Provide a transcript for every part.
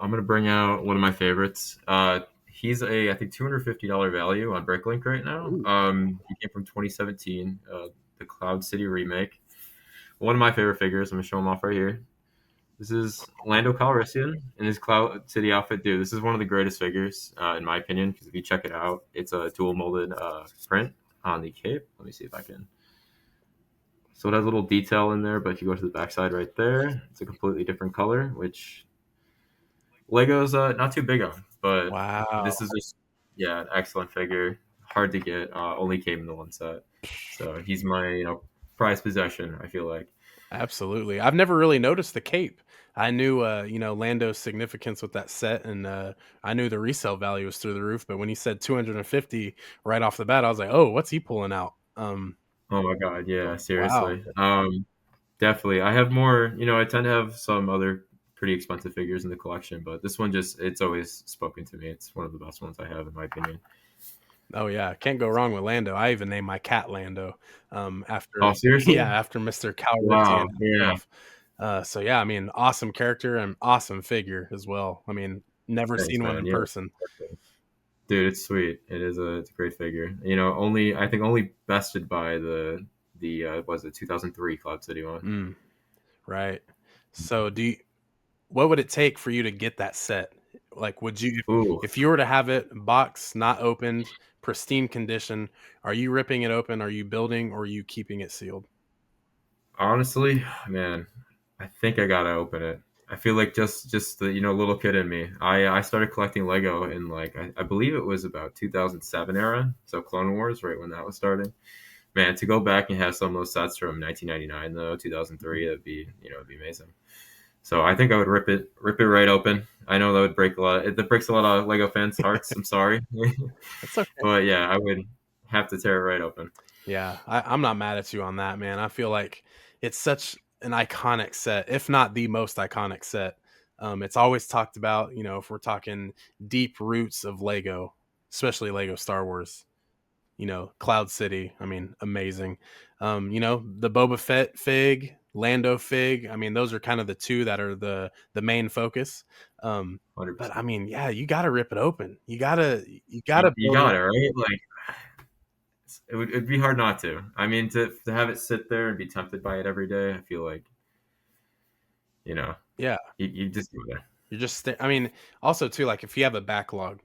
I'm gonna bring out one of my favorites. He's I think $250 value on Bricklink right now. Ooh. He came from 2017, the Cloud City remake. One of my favorite figures. I'm gonna show him off right here. This is Lando Calrissian in his Cloud City outfit. Dude, this is one of the greatest figures, in my opinion, because if you check it out, it's a dual molded print on the cape. Let me see if I can. So it has a little detail in there, but if you go to the backside right there, it's a completely different color, which Lego's not too big on. But Wow. this is just, yeah, an excellent figure. Hard to get. Only came in the one set. So he's my, prized possession, I feel like. Absolutely. I've never really noticed the cape. I knew, Lando's significance with that set, and I knew the resale value was through the roof. But when he said 250 right off the bat, I was like, "Oh, what's he pulling out?" Oh my God, yeah, Wow. seriously. Definitely. I have more, I tend to have some other pretty expensive figures in the collection, but this one it's always spoken to me. It's one of the best ones I have, in my opinion. Oh yeah, can't go wrong with Lando. I even named my cat Lando, after Oh, seriously? yeah, after Mr. Calrissian Wow, yeah. himself. So yeah, I mean, awesome character and awesome figure as well. I mean, never Thanks, seen one man. in Yeah. person. Dude, it's sweet. It's a great figure. I think only bested by the was it 2003 Cloud City one. Mm, right. So what would it take for you to get that set? Like, would you, Ooh, if you were to have it box not opened, pristine condition, are you ripping it open? Are you building, or are you keeping it sealed? honestly, man, I think I gotta open it. I feel like just the little kid in me. I started collecting Lego in like I believe it was about 2007 era, so Clone Wars, right when that was starting. Man, to go back and have some of those sets from 1999 though, 2003, it'd be amazing. So I think I would rip it right open. I know that would break a lot. That breaks a lot of Lego fans' hearts. I'm sorry, That's okay. but yeah, I would have to tear it right open. Yeah, I'm not mad at you on that, man. I feel like it's such an iconic set, if not the most iconic set. It's always talked about, if we're talking deep roots of Lego, especially Lego Star Wars. Cloud City. I mean, amazing. The Boba Fett fig, Lando fig. I mean, those are kind of the two that are the main focus. Hundred But I percent. mean, yeah, you got to rip it open. You gotta You build it. got it right. Like it'd be hard not to. I mean, to have it sit there and be tempted by it every day, I feel like you know Yeah, you just go there. I mean, also too, like if you have a backlog,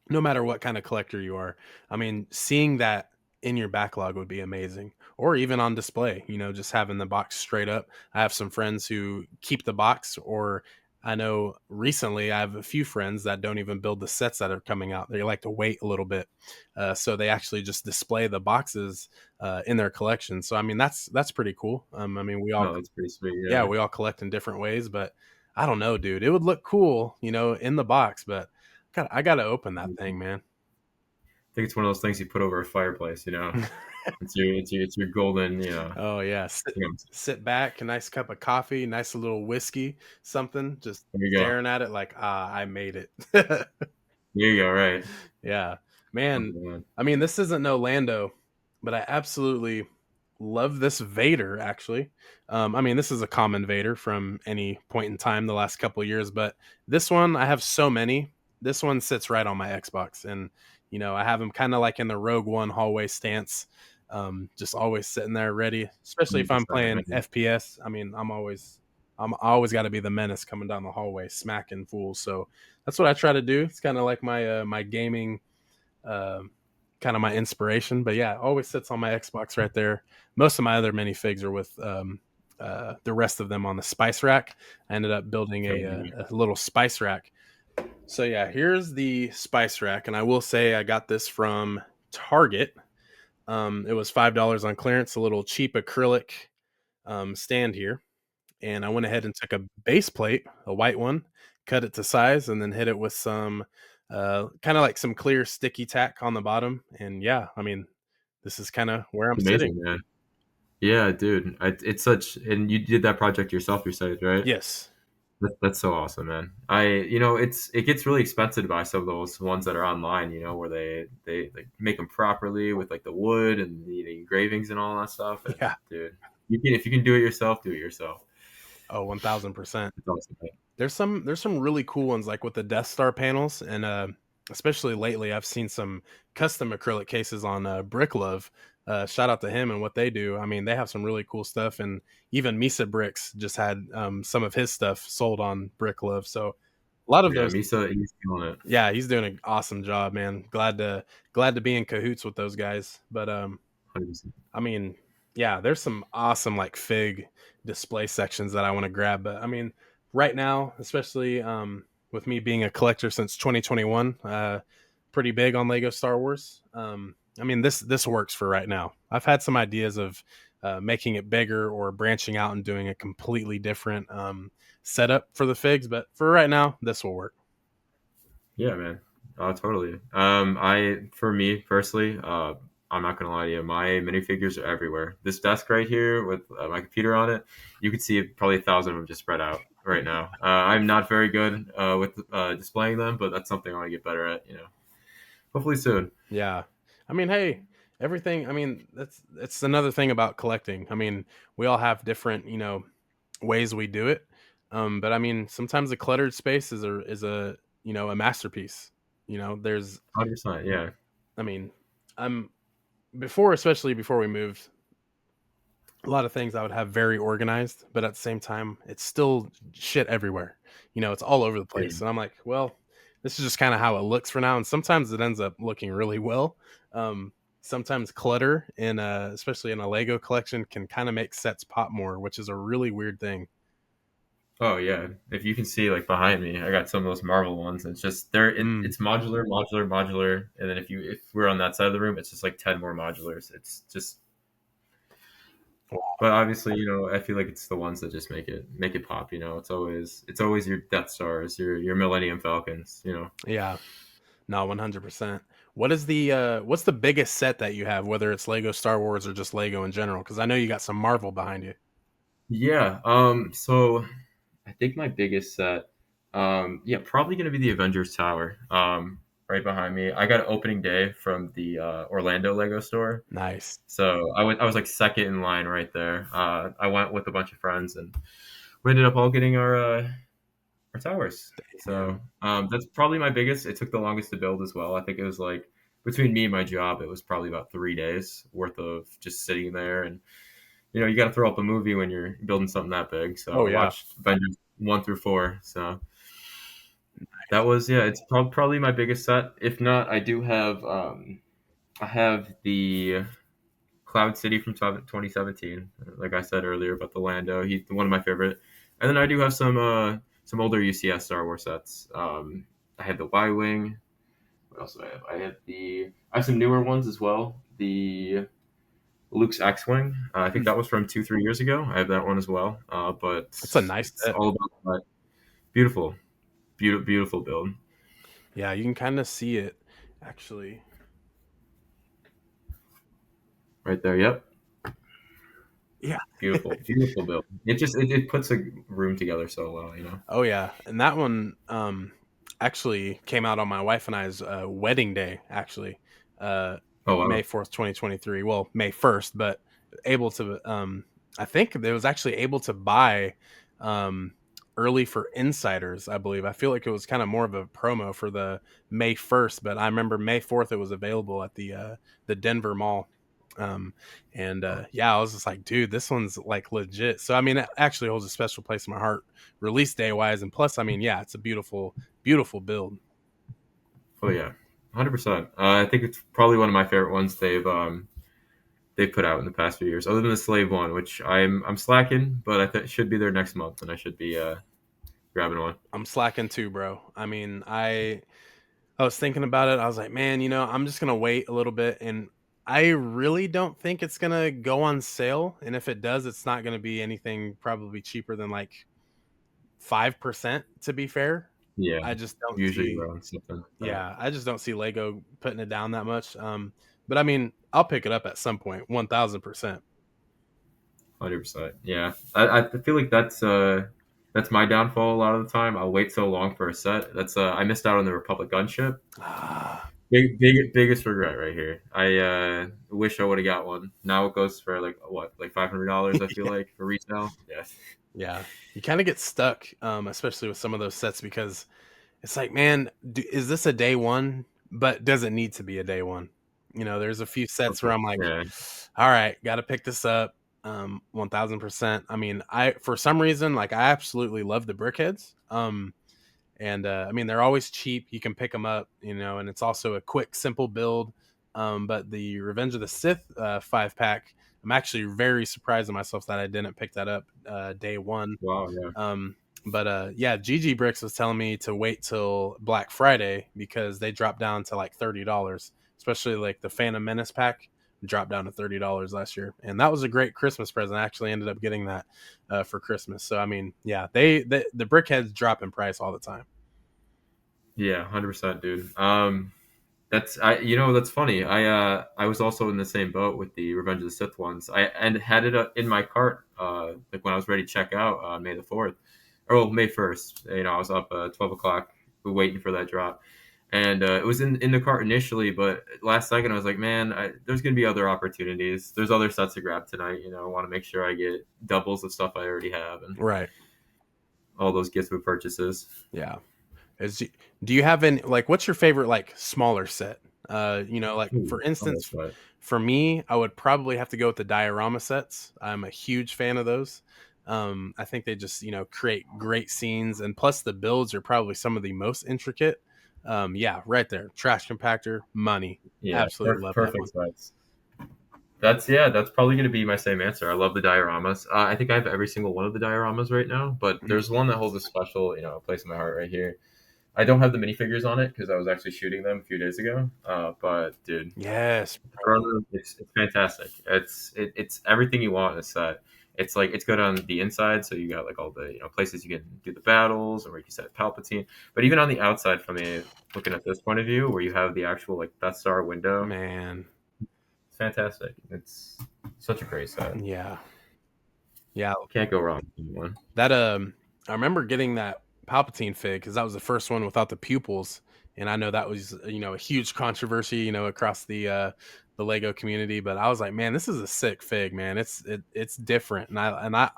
no matter what kind of collector you are. I mean, seeing that in your backlog would be amazing. Or even on display, just having the box straight up. I have some friends who keep the box, or I know recently I have a few friends that don't even build the sets that are coming out. They like to wait a little bit. So they actually just display the boxes in their collection. So I mean that's pretty cool. I mean No, that's pretty sweet. yeah, Yeah, we all collect in different ways, but I don't know, dude. It would look cool, in the box, but I gotta open that thing, I man. think it's one of those things you put over a fireplace. It's your golden. Oh yeah, sit, You know, sit back, a nice cup of coffee, nice little whiskey, something, just there you go. staring at it like, I made it. There you go. Right. Yeah, Oh, man. man. I mean, this isn't no Lando, but I absolutely love this Vader. Actually, I mean, this is a common Vader from any point in time the last couple of years, but this one I have so many. This one sits right on my Xbox, and I have him kind of like in the Rogue One hallway stance, just always sitting there ready. Especially if I'm 100%, playing man. FPS. I mean, I always got to be the menace coming down the hallway, smacking fools. So that's what I try to do. It's kind of like my gaming, um, kind of my inspiration. But yeah, it always sits on my Xbox right there. Most of my other minifigs are with the rest of them on the spice rack. I ended up building Feel me. a little spice rack. So yeah, here's the spice rack, and I will say I got this from Target. It was $5 on clearance. A little cheap acrylic stand here, and I went ahead and took a base plate, a white one, cut it to size, and then hit it with some kind of like some clear sticky tack on the bottom. And yeah, I mean, this is kind of where I'm sitting. Amazing, man. Yeah, dude. It's such, and you did that project yourself, you said, right? Yes. That's so awesome, man. It gets really expensive to buy some of those ones that are online, where they like make them properly with like the wood and the engravings and all that stuff. And Yeah. dude, if you can do it yourself, do it yourself. Oh, 1000%. It's awesome, man. there's some really cool ones like with the Death Star panels, and especially lately I've seen some custom acrylic cases on Brick Love. Shout out to him and what they do. I mean, they have some really cool stuff, and even Misa Bricks just had some of his stuff sold on Brick Love. So a lot of Yeah, those, Misa, he's killing it. yeah, he's doing an awesome job, man. Glad to be in cahoots with those guys. But 100%. I mean, yeah, there's some awesome like fig display sections that I want to grab. But I mean, right now, especially with me being a collector since 2021, pretty big on Lego Star Wars. I mean, this works for right now. I've had some ideas of making it bigger or branching out and doing a completely different setup for the figs, but for right now, this will work. Yeah, man. Totally. For me personally, I'm not gonna lie to you. My minifigures are everywhere. This desk right here with my computer on it, you could see probably 1,000 of them just spread out right now. I'm not very good with displaying them, but that's something I want to get better at. Hopefully soon. Yeah. I mean, hey, everything, I mean, that's another thing about collecting. I mean, we all have different, ways we do it. But I mean, sometimes a cluttered space is a, a masterpiece. There's 100%. Yeah. I mean, I'm especially before we moved, a lot of things I would have very organized, but at the same time, it's still shit everywhere. It's all over the Yeah. place. And I'm like, well, this is just kind of how it looks for now. And sometimes it ends up looking really well. Um, Sometimes clutter in especially in a Lego collection can kind of make sets pop more, which is a really weird thing. Oh yeah. If you can see like behind me, I got some of those Marvel ones. It's just there. Mm. It's modular, modular, modular, and then if we're on that side of the room, it's just like 10 more modulars. It's just. But obviously, I feel like it's the ones that just make it pop. It's always your Death Stars, your Millennium Falcons. Yeah, no, 100%. What's the biggest set that you have, whether it's Lego Star Wars or just Lego in general? Because I know you got some Marvel behind you. Yeah. So I think my biggest set, yeah, probably gonna be the Avengers Tower. Right behind me. I got opening day from the Orlando Lego store. Nice. So I was like second in line right there. I went with a bunch of friends and we ended up all getting our towers. Yeah. So that's probably my biggest. It took the longest to build as well. I think it was like between me and my job, it was probably about 3 days worth of just sitting there. And you got to throw up a movie when you're building something that big. So Oh I yeah. watched Avengers 1 through 4. So that was, yeah. It's probably my biggest set. If not, I have the Cloud City from 2017. Like I said earlier about the Lando, he's one of my favorite. And then I do have some older UCS Star Wars sets. I had the Y Wing. What else do I have? I have some newer ones as well. The Luke's X-wing. I think that was from 2-3 years ago. I have that one as well. But It's a nice it's set. all about that beautiful, beautiful, beautiful build Yeah, you can kind of see it actually. right there. Yep, Yeah. beautiful, beautiful build. It puts a room together so well. Oh yeah, and that one actually came out on my wife and I's wedding day. Actually, uh, Oh wow. May 4th, 2023. Well, May 1st, but able to. I think it was actually able to buy um, early for insiders. I believe. I feel like it was kind of more of a promo for the May 1st, but I remember May 4th it was available at the Denver Mall. Um, and yeah, I was just like, dude, this one's like legit. So I mean, it actually holds a special place in my heart, release day wise, and plus, I mean, yeah, it's a beautiful, beautiful build. Oh yeah, 100%. I think it's probably one of my favorite ones they've put out in the past few years, other than the Slave one, which I'm slacking, but I think should be there next month, and I should be grabbing one. I'm slacking too, bro. I mean, I was thinking about it. I was like, man, I'm just gonna wait a little bit, and I really don't think it's gonna go on sale. And if it does, it's not gonna be anything probably cheaper than like 5%. To be fair, Yeah, I just don't usually see. around something like that. Yeah, I just don't see Lego putting it down that much. But I mean, I'll pick it up at some point, 1,000%. 100%. Yeah, I feel like that's my downfall a lot of the time. I'll wait so long for a set. I missed out on the Republic gunship. Ah. biggest regret right here. I wish I would have got one. Now it goes for like what, like $500. I feel like for resale. Yeah. Yeah, you kind of get stuck, especially with some of those sets because it's like, man, is this a day one? But does it need to be a day one? You know, there's a few sets where I'm like, Yeah. all right, got to pick this up. 1000%. I mean, I for some reason, like, I absolutely love the brickheads. And I mean, they're always cheap. You can pick them up, you know, and it's also a quick, simple build. But the Revenge of the Sith 5 pack, I'm actually very surprised at myself that I didn't pick that up day one. Wow. Yeah. um, but yeah, GG Bricks was telling me to wait till Black Friday because they dropped down to like $30, especially like the Phantom Menace pack dropped down to $30 last year, and that was a great Christmas present. I actually ended up getting that for Christmas. So I mean, yeah, the brickheads drop in price all the time. Yeah. 100%, dude. That's that's funny. I was also in the same boat with the Revenge of the Sith ones. I and had it in my cart like when I was ready to check out May the 4th, or well, May 1st. I was up 12 o'clock waiting for that drop, and it was in the cart initially, but last second I was like, man, there's gonna be other opportunities. There's other sets to grab tonight. I want to make sure I get doubles of stuff I already have and Right. all those gift with purchases. Yeah. Is Do you have any, like, what's your favorite like smaller set? You know, like Ooh, for I like instance, that. for me, I would probably have to go with the diorama sets. I'm a huge fan of those. I think they just, create great scenes, and plus the builds are probably some of the most intricate. Yeah, right there. Trash compactor, money. Yeah, Absolutely love that perfect one. size. That's probably going to be my same answer. I love the dioramas. I think I have every single one of the dioramas right now, but Mhm. there's one that holds a special, place in my heart right here. I don't have the minifigures on it because I was actually shooting them a few days ago. But dude, Yes. it's fantastic. It's everything you want in a set. It's like it's good on the inside, so you got like all the places you can do the battles, or where you can set Palpatine. But even on the outside, from a looking at this point of view, where you have the actual like Death Star window, Man. it's fantastic. It's such a great set. Yeah. Yeah. Can't go wrong with anyone. That I remember getting that Palpatine fig because that was the first one without the pupils, and I know that was a huge controversy across the Lego community. But I was like, man, this is a sick fig, man. It's different, and I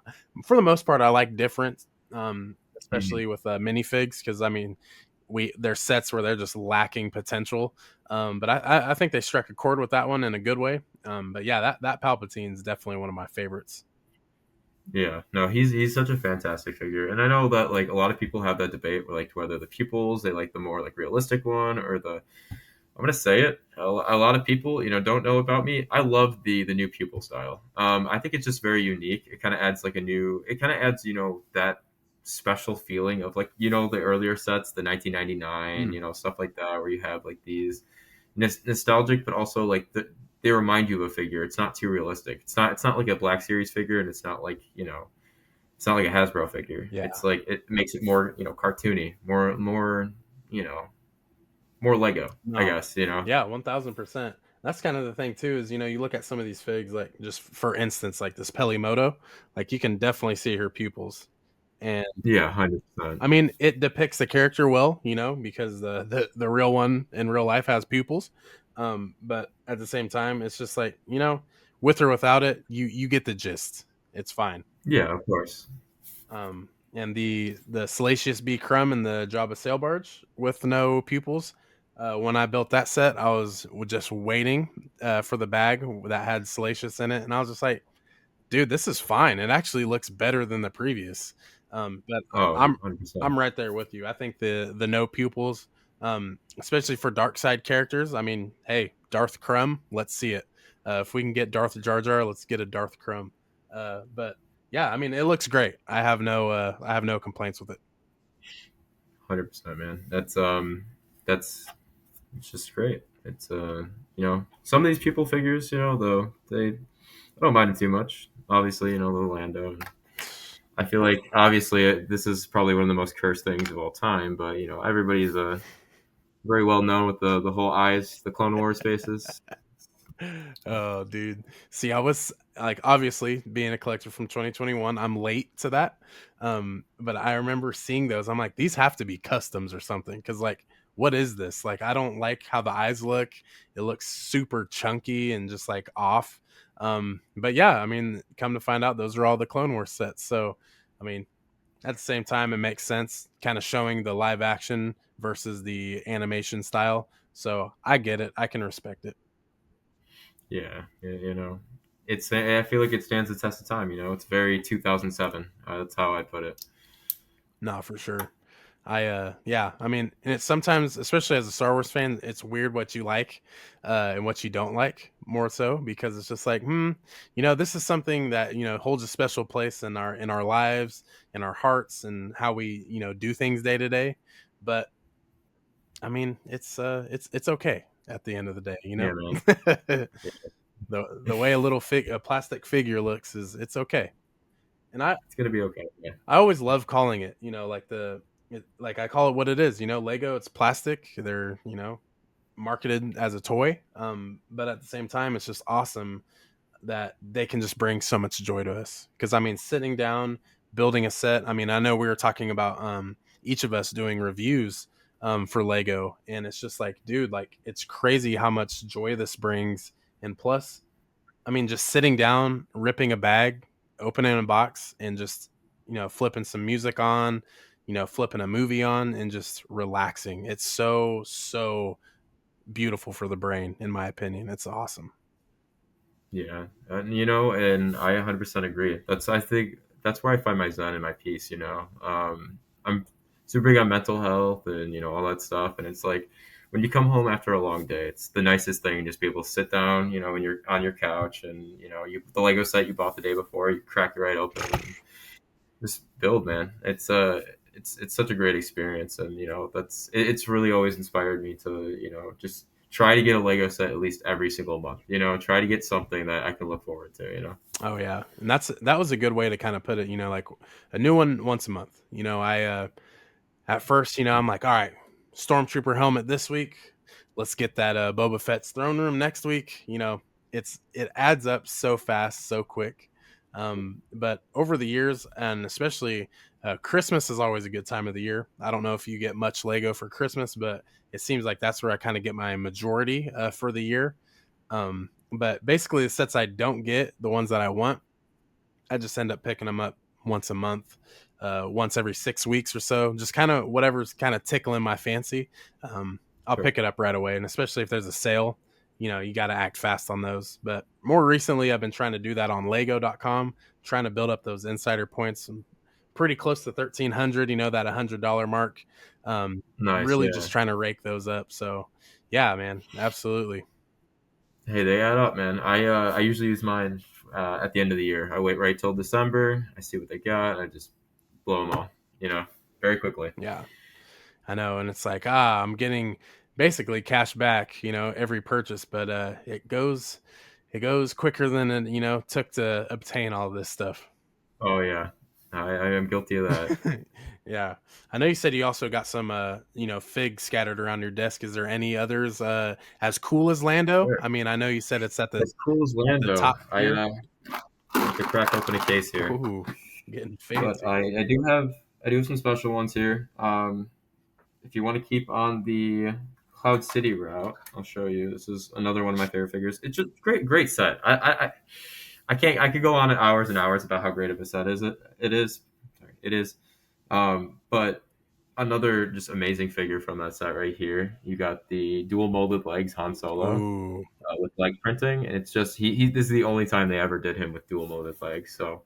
for the most part I like different, Mhm. especially with minifigs because I mean there's sets where they're just lacking potential. But I think they struck a chord with that one in a good way. But yeah, that Palpatine is definitely one of my favorites. Yeah, no, he's such a fantastic figure, and I know that like a lot of people have that debate where like whether the pupils they like the more like realistic one or the I'm gonna say it. A lot of people, don't know about me. I love the new pupil style. I think it's just very unique. It kind of adds like a new. It kind of adds, that special feeling of like the earlier sets, the 1999, Mm, stuff like that, where you have like these nostalgic, but also like they remind you of a figure. It's not too realistic. It's not like a Black Series figure, and it's not like it's not like a Hasbro figure. yeah. It's like it makes it more cartoony, more you know more Lego, I No. guess. Yeah, 1000%. That's kind of the thing too is you look at some of these figs like just for instance like this Pelimoto, like you can definitely see her pupils. And Yeah, 100%. I mean it depicts the character well, because the real one in real life has pupils. But at the same time it's just like, with or without it, you get the gist. It's fine. Yeah, of course. And the Salacious B. Crumb and the Jabba sail barge with no pupils. When I built that set, I was just waiting for the bag that had Salacious in it, and I was just like, "Dude, this is fine. It actually looks better than the previous." But Oh, I'm 100%. right there with you. I think the no pupils, especially for dark side characters. I mean, hey, Darth Crumb, let's see it. If we can get Darth Jar Jar, let's get a Darth Crumb. But yeah, I mean, it looks great. I have no complaints with it. 100%, man. That's it's just great. It's some of these people figures, though I don't mind it too much. Obviously, the Lando. I feel like obviously this is probably one of the most cursed things of all time, but everybody's very well known with the whole eyes, the Clone Wars faces. Oh, dude. See, I was like, obviously, being a collector from 2021, I'm late to that. But I remember seeing those. I'm like, these have to be customs or something. Because, like, where did they get these? Because, I mean, hey, Darth Crumb, let's see it. If we can get Darth Jar Jar, let's get a Darth Crumb. But yeah, I mean, it looks great. I have no complaints with it. 100%, man. what is this? Like, I don't like how the eyes look. It looks super chunky and just like off. But yeah, I mean, come to find out, those are all the Clone Wars sets. So, I mean, at the same time, it makes sense, kind of showing the live action versus the animation style. So I get it. I can respect it. Yeah, it's I feel like it stands the test of time. It's very 2007. That's how I put it. No, for sure. Yeah, I mean, and it's sometimes, especially as a Star Wars fan, it's weird what you like and what you don't like, more so because it's just like, this is something that holds a special place in our lives, in our hearts, and how we do things day to day. But I mean, it's okay at the end of the day, Yeah, man. the way a plastic figure looks is it's okay. And It's gonna be okay. Yeah, I always love calling it, like I call it what it is, Lego, it's plastic. They're, marketed as a toy. But at the same time, it's just awesome that they can just bring so much joy to us. Because I mean, sitting down, building a set. I mean, I know we were talking about each of us doing reviews for Lego, and it's just like, dude, like it's crazy how much joy this brings. And plus, I mean, just sitting down, ripping a bag, opening a box, and just flipping some music on, flipping a movie on, and just relaxing. It's so beautiful for the brain, in my opinion. It's awesome. yeah, and I 100% agree. I think that's where I find my zen and my peace. I'm super big on mental health and all that stuff, and it's like when you come home after a long day, it's the nicest thing just be able to sit down, when you're on your couch and the Lego set you bought the day before, you crack it right open and just build, man. It's such a great experience, and it's really always inspired me to just try to get a Lego set at least every single month. Try to get something that I can look forward to. Oh yeah, and that was a good way to kind of put it. Like a new one once a month. I At first, I'm like, all right, Stormtrooper helmet this week. Let's get that Boba Fett's throne room next week. It adds up so fast, so quick. But over the years, and especially Christmas is always a good time of the year. I don't know if you get much Lego for Christmas, but it seems like that's where I kind of get my majority for the year. But basically, the sets I don't get, the ones that I want, I just end up picking them up once a month, once every 6 weeks or so. Just kind of whatever's kind of tickling my fancy. I'll Sure. pick it up right away. And especially if there's a sale, you got to act fast on those. But more recently, I've been trying to do that on Lego.com, trying to build up those insider points. I'm pretty close to 1,300, that $100 mark. Nice. Really Yeah. just trying to rake those up. So, yeah, man, absolutely. Hey, they add up, man. I usually use mine at the end of the year. I wait right till December. I see what they got. And I just blow them all. Very quickly. Yeah. I know, and it's like, I'm getting basically cash back, every purchase, but it goes quicker than it, took to obtain all this stuff. Oh yeah, I am guilty of that. Yeah. I know you said you also got some figs scattered around your desk. Is there any others as cool as Lando? Sure. I mean, I know you said it's at the As cool as the Lando, top I tier. have to crack open a case here. Ooh, getting But fancy. I do have some special ones here. If you want to keep on the Cloud City route, I'll show you. This is another one of my favorite figures. It's just great set. I can't I could go on hours and hours about how great of a set is it. It is. Sorry, it is. But another just amazing figure from that set right here. You got the dual molded legs Han Solo Ooh, with leg printing, and it's just he. This is the only time they ever did him with dual molded legs. So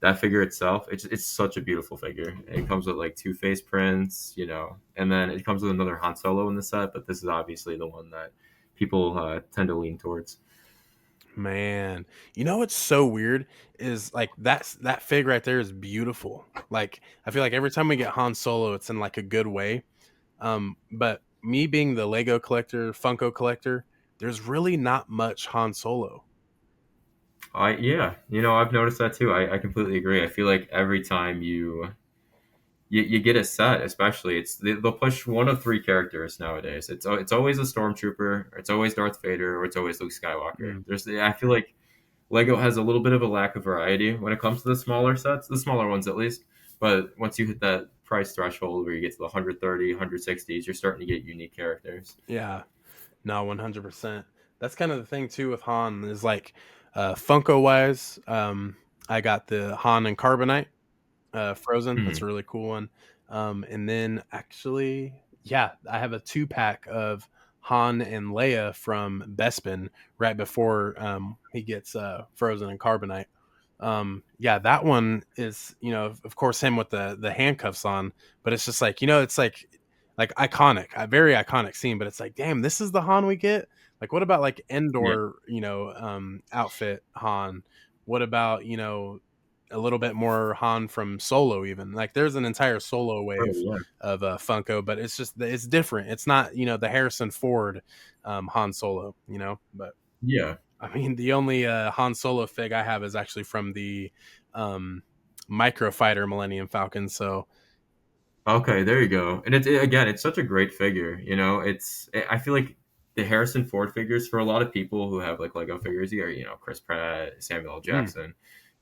that figure itself, it's such a beautiful figure. It comes with like two face prints, and then it comes with another Han Solo in the set. But this is obviously the one that people tend to lean towards. man, what's so weird is like that fig right there is beautiful. Like I feel like every time we get Han Solo, it's in like a good way. But me being the Lego collector, Funko collector, there's really not much Han Solo. Yeah, I've noticed that too. I completely agree. I feel like every time you get a set, especially they'll push one of three characters nowadays. It's always a stormtrooper, or it's always Darth Vader, or it's always Luke Skywalker. Mm. I feel like Lego has a little bit of a lack of variety when it comes to the smaller sets, the smaller ones at least. But once you hit that price threshold where you get to the 130, 160s, you're starting to get unique characters. Yeah. No, 100%. That's kind of the thing too with Han is like Funko wise, I got the Han and Carbonite Frozen. That's Mhm. a really cool one. And then actually, yeah, I have a 2 pack of Han and Leia from Bespin right before he gets Frozen and Carbonite. Yeah, that one is, of course, him with the handcuffs on, but it's just like, it's like iconic, a very iconic scene. But it's like, damn, this is the Han we get. Like, what about like Yeah. Endor, outfit Han? What about a little bit more Han from Solo? Even like, there's an entire Solo Oh, wave yeah. of Funko, but it's just it's different. It's not the Harrison Ford Han Solo, but Yeah. I mean, the only Han Solo fig I have is actually from the um, Microfighter Millennium Falcon. So Okay, there you go. And again, it's such a great figure. I feel like the Harrison Ford figures for a lot of people who have like Lego figures, Chris Pratt, Samuel L. mm, Jackson,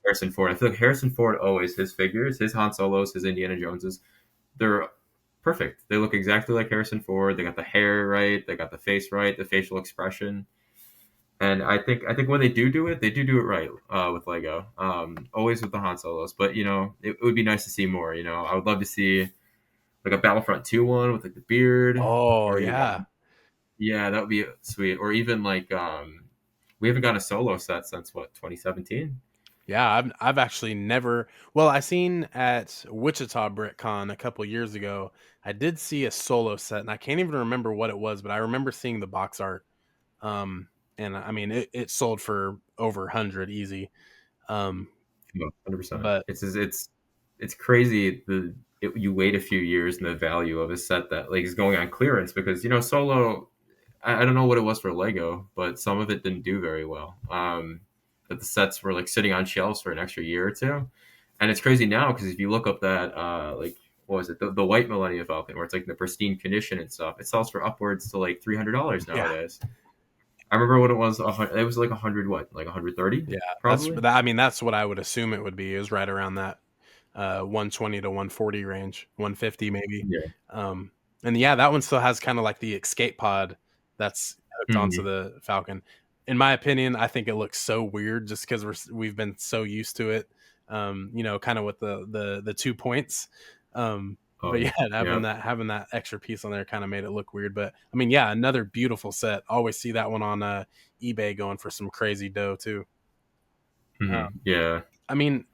Harrison Ford. I feel like Harrison Ford always his figures, his Han Solos, his Indiana Joneses, they're perfect. They look exactly like Harrison Ford. They got the hair right, they got the face right, the facial expression. And I think when they do it right with Lego. Always with the Han Solos, but it would be nice to see more. I would love to see like a Battlefront 2 one with like the beard, oh or yeah, yeah, that would be sweet. Or even like we haven't got a solo set since what 2017. yeah. I've actually never. Well, I seen at Wichita BrickCon a couple years ago. I did see a Solo set, and I can't even remember what it was, but I remember seeing the box art. Um, and I mean, it sold for over 100 easy. Um, 100%. but It's crazy you wait a few years and the value of a set that like is going on clearance because solo. I don't know what it was for Lego, but some of it didn't do very well. That the sets were like sitting on shelves for an extra year or two, and it's crazy now because if you look up that like what was it the white Millennium Falcon where it's like the pristine condition and stuff, it sells for upwards to like $300 yeah, nowadays. I remember when it was it was like 100 what like 130 yeah. probably. I mean, that's what I would assume it would be. Is right around that 120 to 140 range, 150 maybe. Yeah. Um, and yeah, that one still has kind of like the escape pod that's hooked onto Mhm. the Falcon. In my opinion, I think it looks so weird just because we've been so used to it. Kind of with the 2 points. Oh But yeah, yeah. having that extra piece on there kind of made it look weird. But I mean, yeah, another beautiful set. Always see that one on eBay going for some crazy dough too. Yeah. I mean,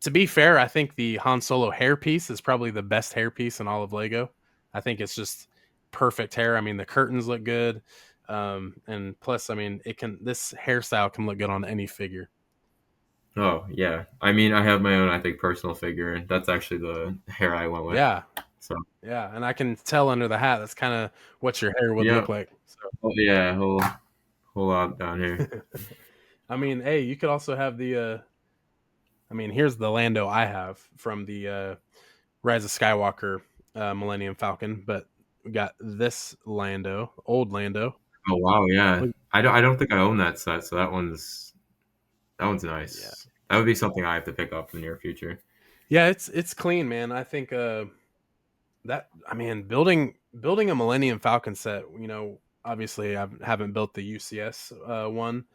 to be fair, I think the Han Solo hair piece is probably the best hair piece in all of Lego. I think it's just perfect hair. I mean, the curtains look good, and plus, I mean, this hairstyle can look good on any figure. Oh yeah. I mean, I have my own I think personal figure, and that's actually the hair I went with. Yeah, So yeah, and I can tell under the hat that's kind of what your hair would yeah. look like. Oh yeah. Whole lot down here. So, I mean, hey, you could also have the. I mean, here's the Lando I have from the Rise of Skywalker Millennium Falcon, but we got this Lando, old Lando. Oh wow, yeah. Look, I don't think I own that set, so that one's yeah, nice. That would be something I have to pick up in the near future. yeah, it's clean, man. I think that I mean building a Millennium Falcon set. Obviously I haven't built the UCS one,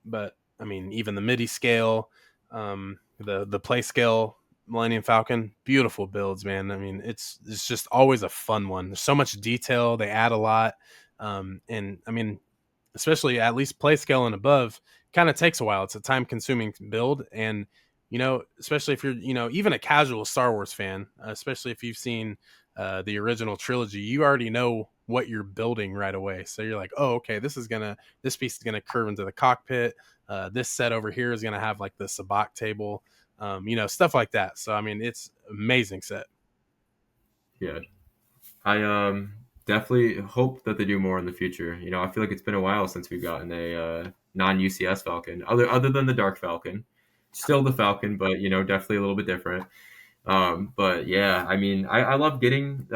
but I mean even the MIDI scale, the play scale Millennium Falcon, beautiful builds, man. I mean it's just always a fun one. There's so much detail. They add a lot, and I mean especially at least play scale and above, kind of takes a while. It's a time consuming build. And, especially if you're, even a casual Star Wars fan, especially if you've seen the original trilogy, you already know what you're building right away. So you're like, oh, okay, this piece is going to curve into the cockpit. This set over here is going to have like the sabacc table, stuff like that. So, I mean, it's amazing set. Yeah. I definitely hope that they do more in the future. I feel like it's been a while since we've gotten a non UCS Falcon, other than the Dark Falcon. Still the Falcon, but definitely a little bit different. But yeah, I mean, I love getting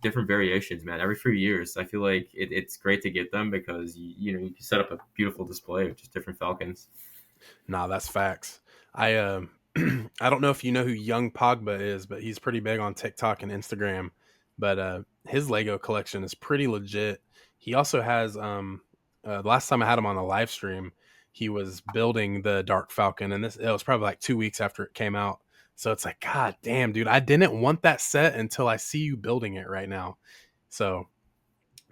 different variations, man. Every few years, I feel like it's great to get them because you can set up a beautiful display of just different Falcons. Nah, that's facts. I I don't know if you know who Young Pogba is, but he's pretty big on TikTok and Instagram. But his Lego collection is pretty legit. He also has last time I had him on a live stream, he was building the Dark Falcon, and this it was probably like 2 weeks after it came out. So it's like, God damn, dude, I didn't want that set until I see you building it right now. So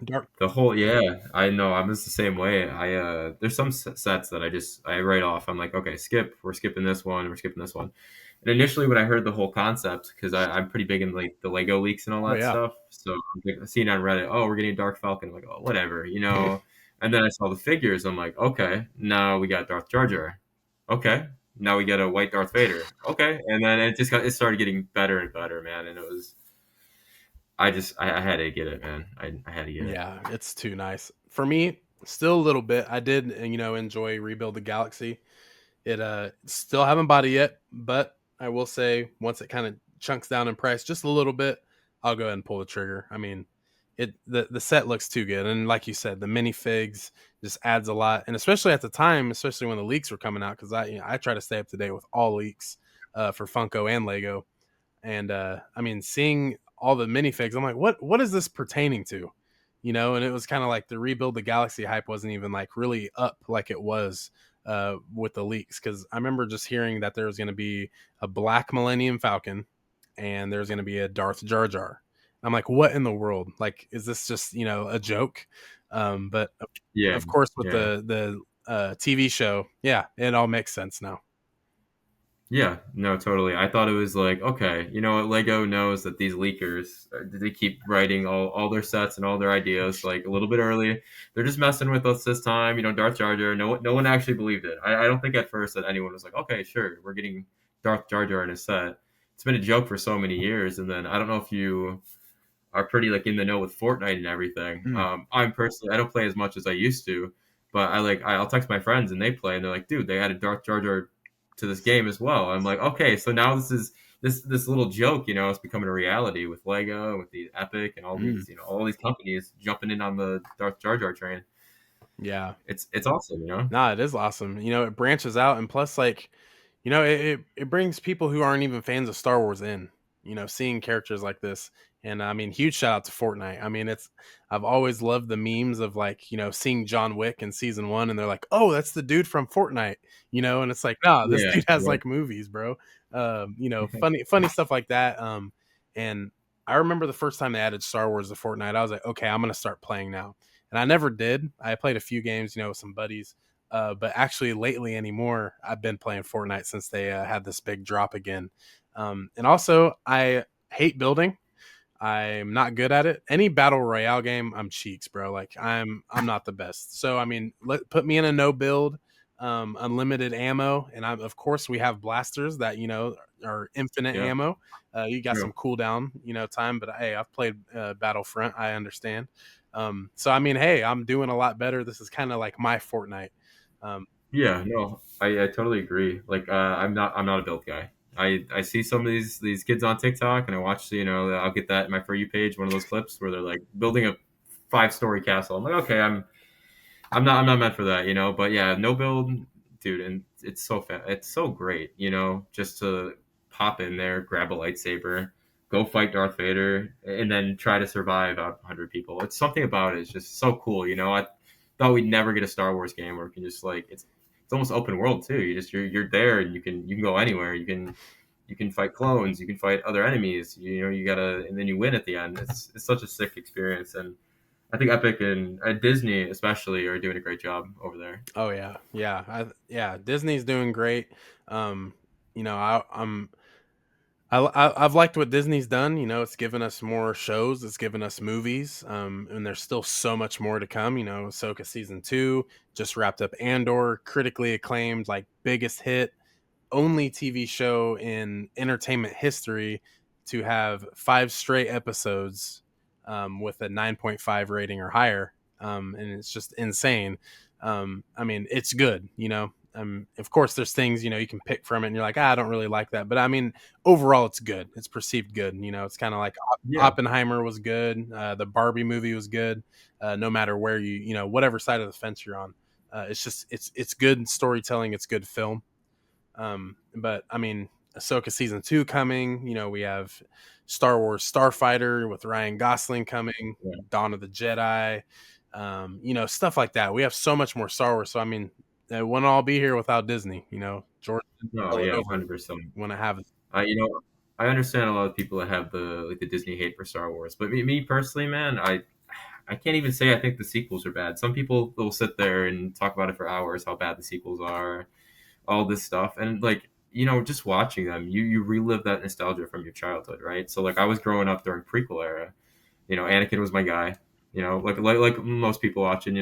Dark, The whole yeah, I know. I'm just the same way. There's some sets that I write off. I'm like, okay, skip. We're skipping this one. We're skipping this one. And initially, when I heard the whole concept, because I'm pretty big in like the Lego leaks and all oh that yeah, stuff, so I'm like, seeing on Reddit, oh, we're getting a Dark Falcon. I'm like, oh, whatever, you know. And then I saw the figures. I'm like, okay, now we got Darth Jar Jar. Okay, now we get a white Darth Vader. Okay, and then it started getting better and better, man. And it was I had to get it, man. I had to get it. yeah, it's too nice for me. Still a little bit. I did, enjoy Rebuild the Galaxy. It still haven't bought it yet, but I will say once it kind of chunks down in price just a little bit, I'll go ahead and pull the trigger. I mean, the set looks too good, and like you said, the minifigs just adds a lot, and especially at the time, especially when the leaks were coming out, because I try to stay up to date with all leaks for Funko and Lego, and I mean, seeing all the minifigs, I'm like, what is this pertaining to? And it was kind of like the Rebuild the Galaxy hype wasn't even like really up like it was with the leaks, because I remember just hearing that there was going to be a Black Millennium Falcon and there's going to be a Darth Jar Jar. I'm like, what in the world? Like, is this just a joke? But Yeah, of course, with yeah. the TV show, yeah, it all makes sense now. Yeah, no, totally. I thought it was like, okay, you know what? Lego knows that these leakers, they keep writing all their sets and all their ideas like a little bit early. They're just messing with us this time. You know, Darth Jar Jar. No one actually believed it. I don't think at first that anyone was like, okay, sure, we're getting Darth Jar Jar in a set. It's been a joke for so many years. And then I don't know if you are pretty like in the know with Fortnite and everything. Mm. I'm personally I don't play as much as I used to, but I'll text my friends and they play and they're like, dude, they added Darth Jar Jar to this game as well. I'm like, okay, so now this little joke, you know, it's becoming a reality with Lego, with the Epic, and all Mm. these all these companies jumping in on the Darth Jar Jar train. Yeah. It's awesome, you know. Nah, it is awesome. It branches out, and plus, like, it brings people who aren't even fans of Star Wars in. Seeing characters like this, and I mean, huge shout out to Fortnite. I mean, I've always loved the memes of like seeing John Wick in season one, and they're like, "Oh, that's the dude from Fortnite," and it's like, "Nah, this Yeah, dude has yeah, like movies, bro." Funny stuff like that. And I remember the first time they added Star Wars to Fortnite, I was like, "Okay, I'm gonna start playing now." And I never did. I played a few games, with some buddies. But actually, lately anymore, I've been playing Fortnite since they had this big drop again. And also, I hate building. I'm not good at it. Any battle royale game, I'm cheeks, bro. Like I'm not the best. So I mean, put me in a no build, unlimited ammo, and of course we have blasters that are infinite yeah. ammo. You got True. some cooldown, time, but hey, I've played Battlefront. I understand. So I mean, hey, I'm doing a lot better. This is kind of like my Fortnite. Um, Yeah, no, I totally agree. Like, I'm not a build guy. I see some of these kids on TikTok, and I watch. You know, I'll get that in my For You page, one of those clips where they're like building a 5-story castle. I'm like, okay, I'm not meant for that, you know. But yeah, no build, dude, and it's so great, you know, just to pop in there, grab a lightsaber, go fight Darth Vader, and then try to survive out 100 people. It's something about it. It's just so cool, you know. I thought we'd never get a Star Wars game where we can just like it's almost open world too. You're there and you can go anywhere. You can fight clones, you can fight other enemies. You know, you gotta and then you win at the end. It's such a sick experience and I think Epic and Disney especially are doing a great job over there. oh yeah, yeah, yeah. Disney's doing great. Um, I've liked what Disney's done. It's given us more shows. It's given us movies. And there's still so much more to come. Ahsoka season 2 just wrapped up. Andor, critically acclaimed, like biggest hit, only TV show in entertainment history to have 5 straight episodes with a 9.5 rating or higher. And it's just insane. I mean, it's good, of course, there's things, you can pick from it and you're like, I don't really like that. But I mean, overall, it's good. It's perceived good. It's kind of like Yeah, Oppenheimer was good. The Barbie movie was good. No matter where whatever side of the fence you're on. It's just, it's good storytelling. It's good film. But I mean, Ahsoka season 2 coming. You know, we have Star Wars Starfighter with Ryan Gosling coming, Yeah. Dawn of the Jedi, you know, stuff like that. We have so much more Star Wars. So I mean, it wouldn't all be here without Disney. You know, George No, fell it yeah, over 100%. when I have it. You know, I understand a lot of people that have the Disney hate for Star Wars, but me personally, man, I can't even say I think the sequels are bad. Some people will sit there and talk about it for hours, how bad the sequels are, all this stuff, and like just watching them, you relive that nostalgia from your childhood, right? So like I was growing up during prequel era. Anakin was my guy. Like most people watching.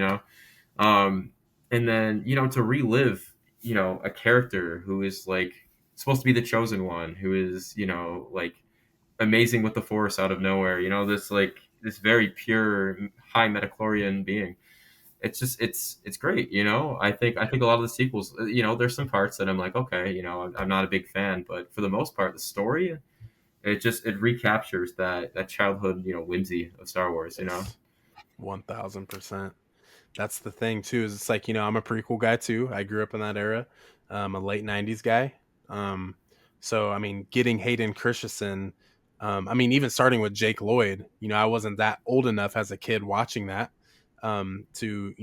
Um, and then to relive a character who is like supposed to be the chosen one, who is like amazing with the Force out of nowhere. This like this very pure high metachlorian being. It's just it's great. I think a lot of the sequels, there's some parts that I'm like, okay, I'm not a big fan, but for the most part, the story, it recaptures that childhood whimsy of Star Wars. Yes, 1000%. That's the thing too. Is it's like, you know, I'm a prequel guy too. I grew up in that era. A late '90s guy. Um, so I mean, getting Hayden Christensen. I mean, even starting with Jake Lloyd. You know, I wasn't that old enough as a kid watching that to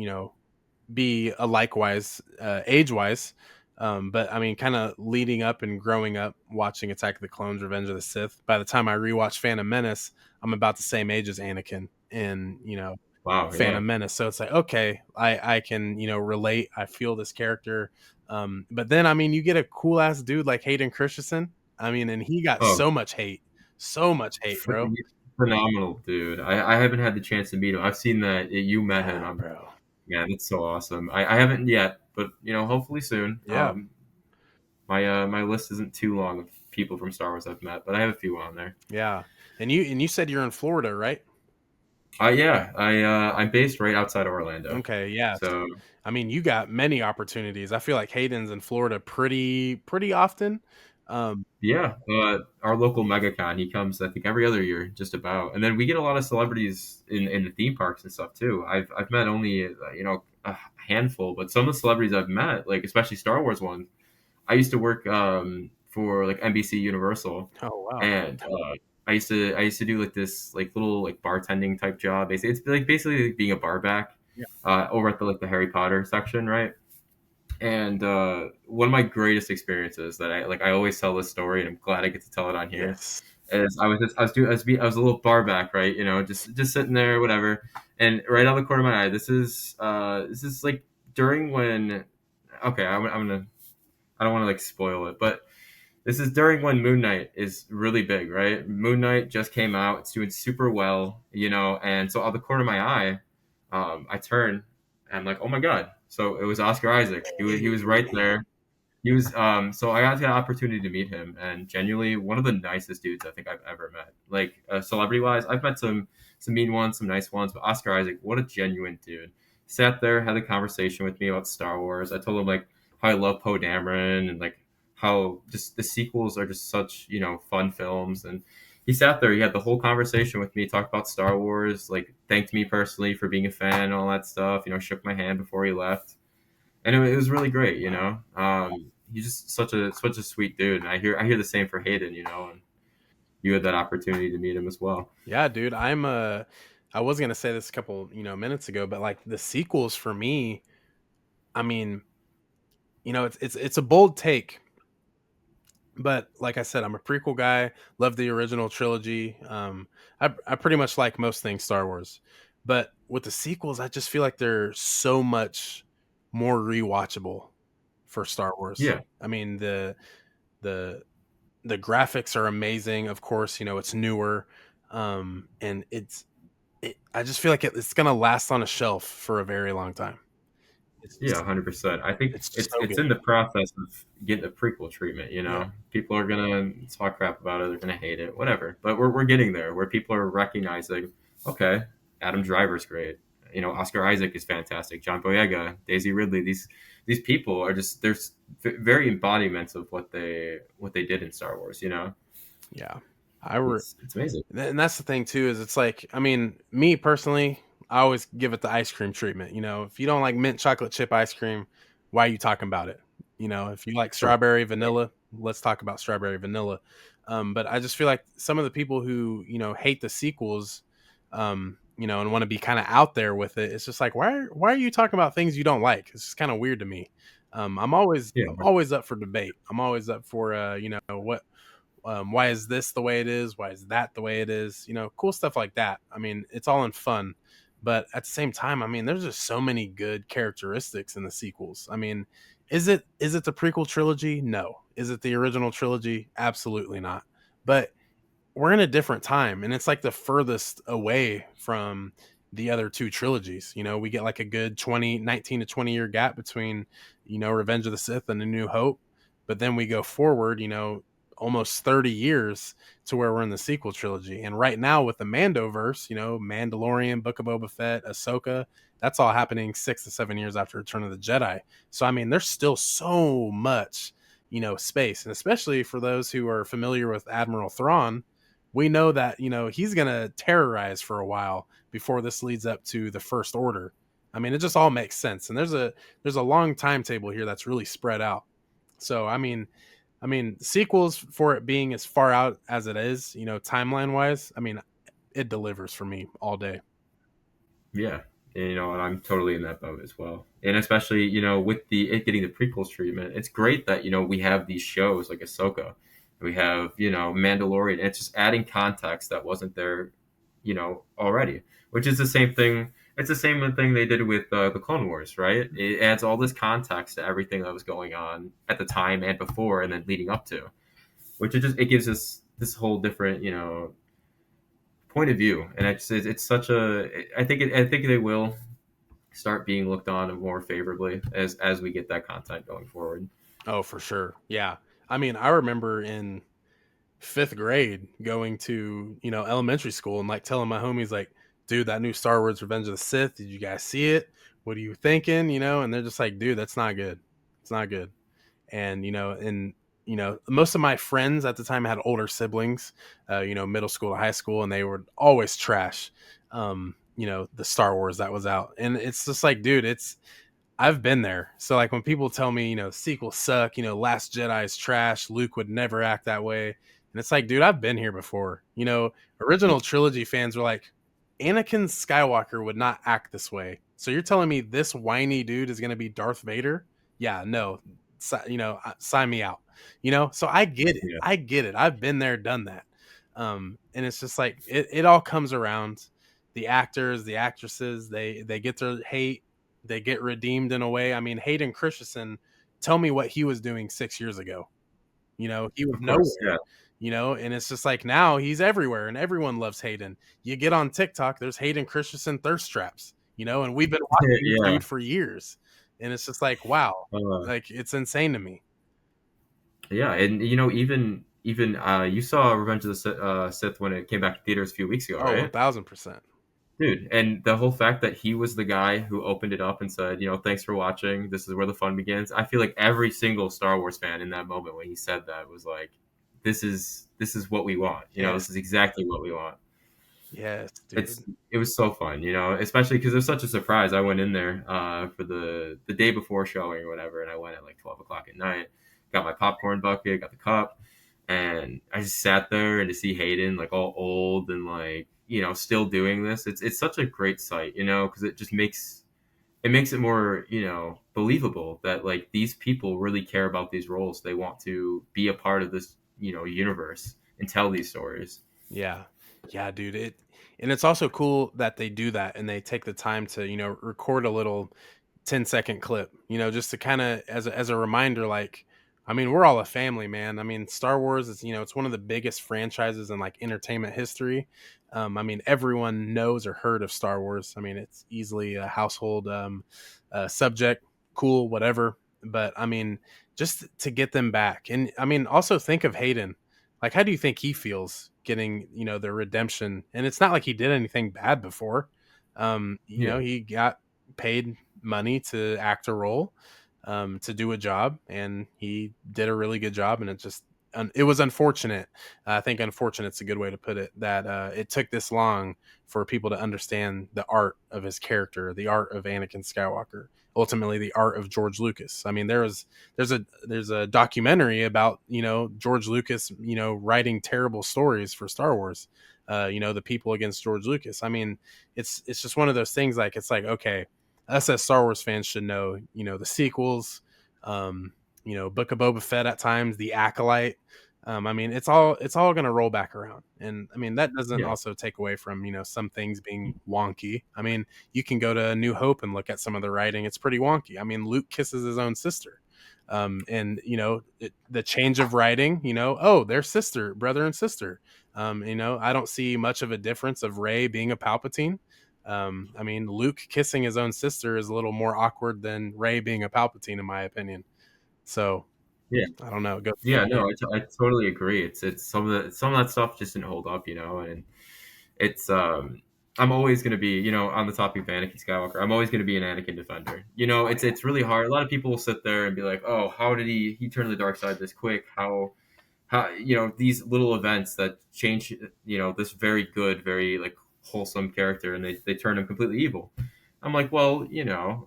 be a likewise age wise. But I mean, kind of leading up and growing up watching Attack of the Clones, Revenge of the Sith. By the time I rewatch Phantom Menace, I'm about the same age as Anakin, and Wow, yeah. Phantom Menace. So it's like, okay, I can relate. I feel this character. But then I mean, you get a cool ass dude like Hayden Christensen. I mean, and he got Oh, so much hate, bro. phenomenal, dude. I haven't had the chance to meet him. I've seen that you met him. Yeah, bro. Man, that's so awesome. I haven't yet, but hopefully soon. Yeah, My list isn't too long of people from Star Wars I've met, but I have a few on there. yeah. And you said you're in Florida, right? Yeah, I'm based right outside of Orlando, Okay, yeah. so I mean, you got many opportunities. I feel like Hayden's in Florida pretty often. Um, yeah. Our local MegaCon, he comes I think every other year, just about, and then we get a lot of celebrities in the theme parks and stuff too. I've met only a handful, but some of the celebrities I've met, like especially Star Wars ones. I used to work for like NBC Universal, oh wow. and I used to do like this like little like bartending type job. It's like basically like being a bar back Yeah. over at the Harry Potter section, right? And one of my greatest experiences that I always tell this story, and I'm glad I get to tell it on here. Yes. Is I was a little bar back, right? Just sitting there, whatever. And right out of the corner of my eye, this is like during when, okay, I'm gonna, I don't want to like spoil it, but this is during when Moon Knight is really big, right? Moon Knight just came out; it's doing super well, and so out of the corner of my eye, I turn and I'm like, oh my god! So it was Oscar Isaac. He was right Hey. there. So I got the opportunity to meet him, and genuinely one of the nicest dudes I think I've ever met. Like celebrity wise, I've met some mean ones, some nice ones, but Oscar Isaac, what a genuine dude. Sat there, had a conversation with me about Star Wars. I told him like how I love Poe Dameron and like how just the sequels are just such fun films. And he sat there, he had the whole conversation with me, talked about Star Wars, like thanked me personally for being a fan and all that stuff. Shook my hand before he left, and it was really great. Wow. He's just such a sweet dude, and I hear the same for Hayden. And you had that opportunity to meet him as well. Yeah, dude. I was gonna say this a couple, minutes ago, but like the sequels for me, I mean, it's a bold take, but like I said, I'm a prequel guy. Love the original trilogy. I pretty much like most things Star Wars, but with the sequels, I just feel like they're so much more rewatchable for Star Wars. Yeah, I mean the the graphics are amazing. Of course, it's newer, and I just feel like it's gonna last on a shelf for a very long time. It's yeah, just 100%. I think it's it's so it's good. in the process of getting a prequel treatment. Yeah, People are gonna talk crap about it, they're gonna hate it, whatever. But we're getting there, where people are recognizing, okay, Adam Driver's great. Oscar Isaac is fantastic. John Boyega, Daisy Ridley. These people are just there's very embodiments of what they did in Star Wars. yeah. I re- It's amazing. and that's the thing too is it's like I mean me personally I always give it the ice cream treatment. If you don't like mint chocolate chip ice cream, why are you talking about it? You know, if you like Sure. strawberry vanilla, let's talk about strawberry vanilla. But I just feel like some of the people who, hate the sequels, and want to be kind of out there with it, it's just like, why are you talking about things you don't like? It's just kind of weird to me. I'm always Yeah. I'm always up for debate. I'm always up for what why is this the way it is? Why is that the way it is? Cool stuff like that. I mean, it's all in fun, but at the same time, I mean, there's just so many good characteristics in the sequels. I mean, is it the prequel trilogy? No. Is it the original trilogy? Absolutely not. But we're in a different time, and it's like the furthest away from the other two trilogies. We get like a good 19 to 20 year gap between Revenge of the Sith and A New Hope, but then we go forward almost 30 years to where we're in the sequel trilogy. And right now with the Mandoverse, Mandalorian, Book of Boba Fett, Ahsoka, that's all happening 6 to 7 years after Return of the Jedi. So I mean, there's still so much space, and especially for those who are familiar with Admiral Thrawn, we know that he's gonna terrorize for a while before this leads up to the First Order. I mean, it just all makes sense, and there's a long timetable here that's really spread out. So I mean, sequels, for it being as far out as it is, timeline wise, I mean, it delivers for me all day. Yeah, and, and I'm totally in that boat as well. And especially, with the it getting the prequels treatment, it's great that we have these shows like Ahsoka, we have Mandalorian. And it's just adding context that wasn't there, already. Which is the same thing. It's the same thing they did with the Clone Wars, right? It adds all this context to everything that was going on at the time and before, and then leading up to. Which it gives us this whole different, point of view, and it's such a. I think they will start being looked on more favorably as we get that content going forward. Oh, for sure. Yeah. I mean, I remember in fifth grade going to elementary school and like telling my homies like, dude, that new Star Wars Revenge of the Sith, did you guys see it? What are you thinking? And they're just like, dude, that's not good. It's not good. And most of my friends at the time had older siblings, middle school to high school, and they would always trash the Star Wars that was out. And it's just like, dude, I've been there. So like when people tell me, sequels suck, Last Jedi is trash, Luke would never act that way. And it's like, dude, I've been here before. Original trilogy fans were like, Anakin Skywalker would not act this way. So you're telling me this whiny dude is going to be Darth Vader? Yeah, no. Sign me out. So I get it. Yeah, I get it. I've been there, done that. And it's just like it all comes around. The actors, the actresses, they get their hate, they get redeemed in a way. I mean, Hayden Christensen, tell me what he was doing 6 years ago. He was of course. nowhere. Yeah, And it's just like now he's everywhere and everyone loves Hayden. You get on TikTok, there's Hayden Christensen thirst traps, and we've been watching this yeah, dude for years. And it's just like, wow, uh, like it's insane to me. yeah. And even you saw Revenge of the Sith when it came back to theaters a few weeks ago, Oh, right? 1000%. Dude, and the whole fact that he was the guy who opened it up and said, thanks for watching. This is where the fun begins. I feel like every single Star Wars fan in that moment when he said that was like, this is what we want. Yes. This is exactly what we want. Yes, it's dude. it was so fun, especially because it was such a surprise. I went in there for the day before showing or whatever, and I went at like 12 o'clock at night. Got my popcorn bucket, got the cup, and I just sat there and to see Hayden like all old and like still doing this. It's such a great sight, because it just makes it more believable that like these people really care about these roles. They want to be a part of this universe and tell these stories. Yeah. Yeah, dude. And it's also cool that they do that and they take the time to, record a little 10-second clip, just to kind of as a reminder, like, I mean, we're all a family, man. I mean, Star Wars is, it's one of the biggest franchises in like entertainment history. I mean, everyone knows or heard of Star Wars. I mean, it's easily a household subject, cool, whatever. But I mean, just to get them back. And I mean, also think of Hayden. Like, how do you think he feels getting, the redemption? And it's not like he did anything bad before. Yeah, He got paid money to act a role, to do a job, and he did a really good job. And it was unfortunate. I think unfortunate's a good way to put it. That it took this long for people to understand the art of his character, the art of Anakin Skywalker. ultimately the art of George Lucas. I mean, there's a documentary about, George Lucas, writing terrible stories for Star Wars. The people against George Lucas. I mean, it's just one of those things. Like, it's like, okay, us as Star Wars fans should know, the sequels, um, Book of Boba Fett at times, the Acolyte. I mean, it's all going to roll back around, and I mean that doesn't Yeah, also take away from, some things being wonky. I mean, you can go to New Hope and look at some of the writing; it's pretty wonky. I mean, Luke kisses his own sister, and the change of writing. Oh, they're brother and sister. I don't see much of a difference of Rey being a Palpatine. I mean, Luke kissing his own sister is a little more awkward than Rey being a Palpatine, in my opinion. So yeah, I don't know. It goes yeah. hand in No, hand. I totally agree. It's some of that stuff just didn't hold up, and it's I'm always gonna be, on the topic of Anakin Skywalker, I'm always gonna be an Anakin defender. Oh yeah. It's really hard. A lot of people will sit there and be like, oh, how did he turn to the dark side this quick? How these little events that change this very good, very like wholesome character, and they turn him completely evil. I'm like, well,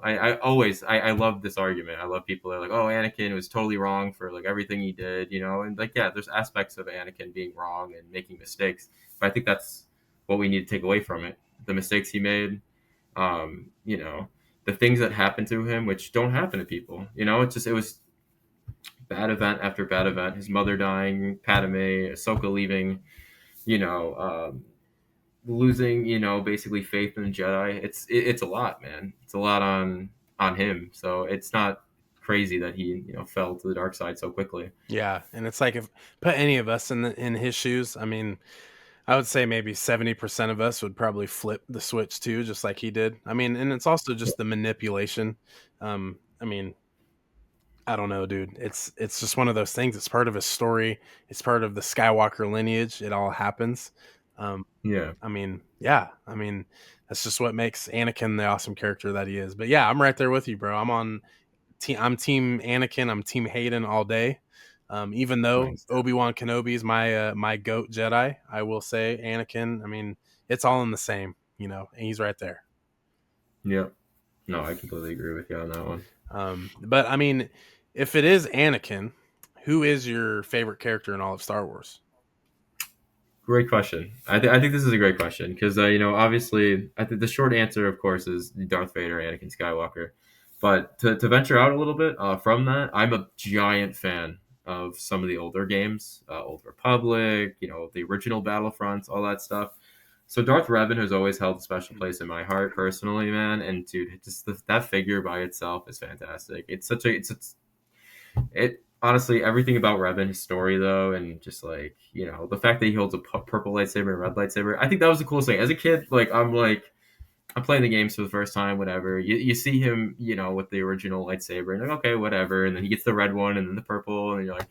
I love this argument. I love people that are like, oh, Anakin was totally wrong for like everything he did, and like, yeah, there's aspects of Anakin being wrong and making mistakes, but I think that's what we need to take away from it: the mistakes he made, the things that happened to him, which don't happen to people. It was bad event after bad event. His mother dying, Padme, Ahsoka leaving, you know, losing, basically faith in the Jedi. It's a lot, man. It's a lot on him. So it's not crazy that he fell to the dark side so quickly. Yeah, and it's like, if put any of us in his shoes, I mean, I would say maybe 70% of us would probably flip the switch too, just like he did. I mean, and it's also just the manipulation. I mean, I don't know, dude. It's just one of those things. It's part of his story. It's part of the Skywalker lineage. It all happens. Um, Yeah, I mean, yeah. I mean, that's just what makes Anakin the awesome character that he is. But yeah, I'm right there with you, bro. I'm team Anakin. I'm team Hayden all day. Even though nice. Obi-Wan Kenobi is my goat Jedi, I will say Anakin. I mean, it's all in the same. And he's right there. Yeah, no, I completely agree with you on that one. But I mean, if it is Anakin, who is your favorite character in all of Star Wars? Great question. I think this is a great question because obviously I think the short answer, of course, is Darth Vader, Anakin Skywalker. But to venture out a little bit from that, I'm a giant fan of some of the older games, Old Republic, the original Battlefronts, all that stuff. So Darth Revan has always held a special place in my heart personally, man. And dude, just that figure by itself is fantastic. It honestly, everything about Revan, his story though, and just like the fact that he holds a purple lightsaber and red lightsaber, I think that was the coolest thing. As a kid, I'm playing the games for the first time, whatever. You see him, with the original lightsaber, and like, okay, whatever. And then he gets the red one, and then the purple, and you're like,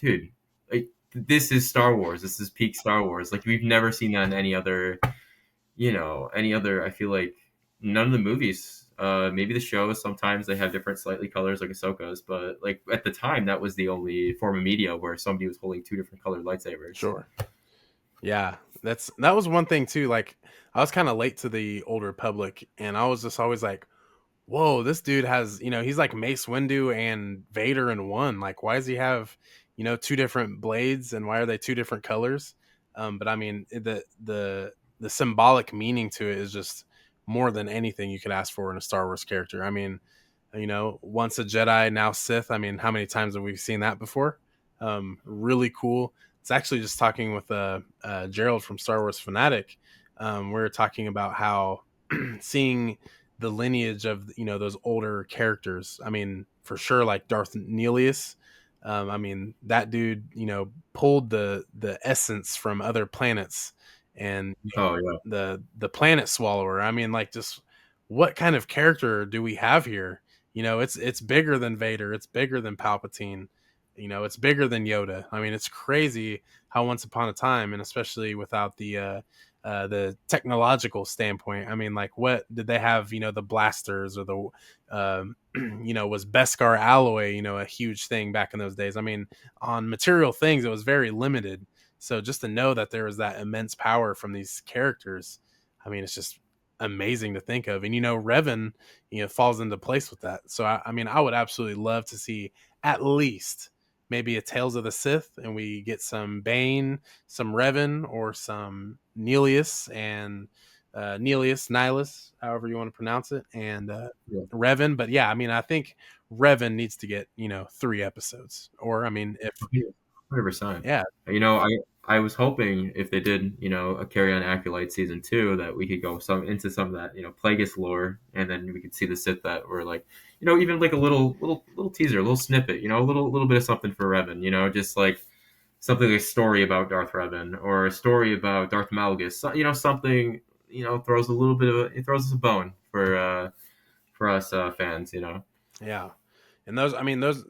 dude, like this is Star Wars. This is peak Star Wars. Like we've never seen that in any other. I feel like none of the movies. Maybe the shows sometimes they have different slightly colors like Ahsoka's, but like at the time that was the only form of media where somebody was holding two different colored lightsabers. Sure. Yeah, that was one thing too. Like, I was kind of late to the Old Republic, and I was just always like, "Whoa, this dude has, he's like Mace Windu and Vader in one. Like, why does he have, two different blades, and why are they two different colors?" But I mean, the symbolic meaning to it is just more than anything you could ask for in a Star Wars character. I mean, once a Jedi, now Sith. I mean, how many times have we seen that before? Really cool. It's actually just talking with Gerald from Star Wars Fanatic. We are talking about how seeing the lineage of those older characters. I mean, for sure, like Darth Nihilus. I mean, that dude, pulled the essence from other planets, and Oh yeah, the planet swallower. I mean, like, just what kind of character do we have here? It's bigger than Vader. It's bigger than Palpatine. It's bigger than Yoda. I mean, it's crazy how once upon a time, and especially without the technological standpoint. I mean, like, what did they have? The blasters or was Beskar alloy, a huge thing back in those days. I mean, on material things, it was very limited. So just to know that there was that immense power from these characters, I mean, it's just amazing to think of. And Revan, falls into place with that. So I mean, I would absolutely love to see at least maybe a Tales of the Sith, and we get some Bane, some Revan, or some Nihilus and Nihilus, however you want to pronounce it, and Yeah. Revan. But yeah, I mean, I think Revan needs to get 3 episodes, or I mean, if 100%. yeah, You know, I was hoping if they did, a Carry On Acolyte season two, that we could go some into some of that, Plagueis lore, and then we could see the Sith that were like, even like a little teaser, a little snippet, a little bit of something for Revan, just like something like a story about Darth Revan or a story about Darth Malgus, something, throws a little bit of it throws us a bone for us fans. yeah, and those, I mean, those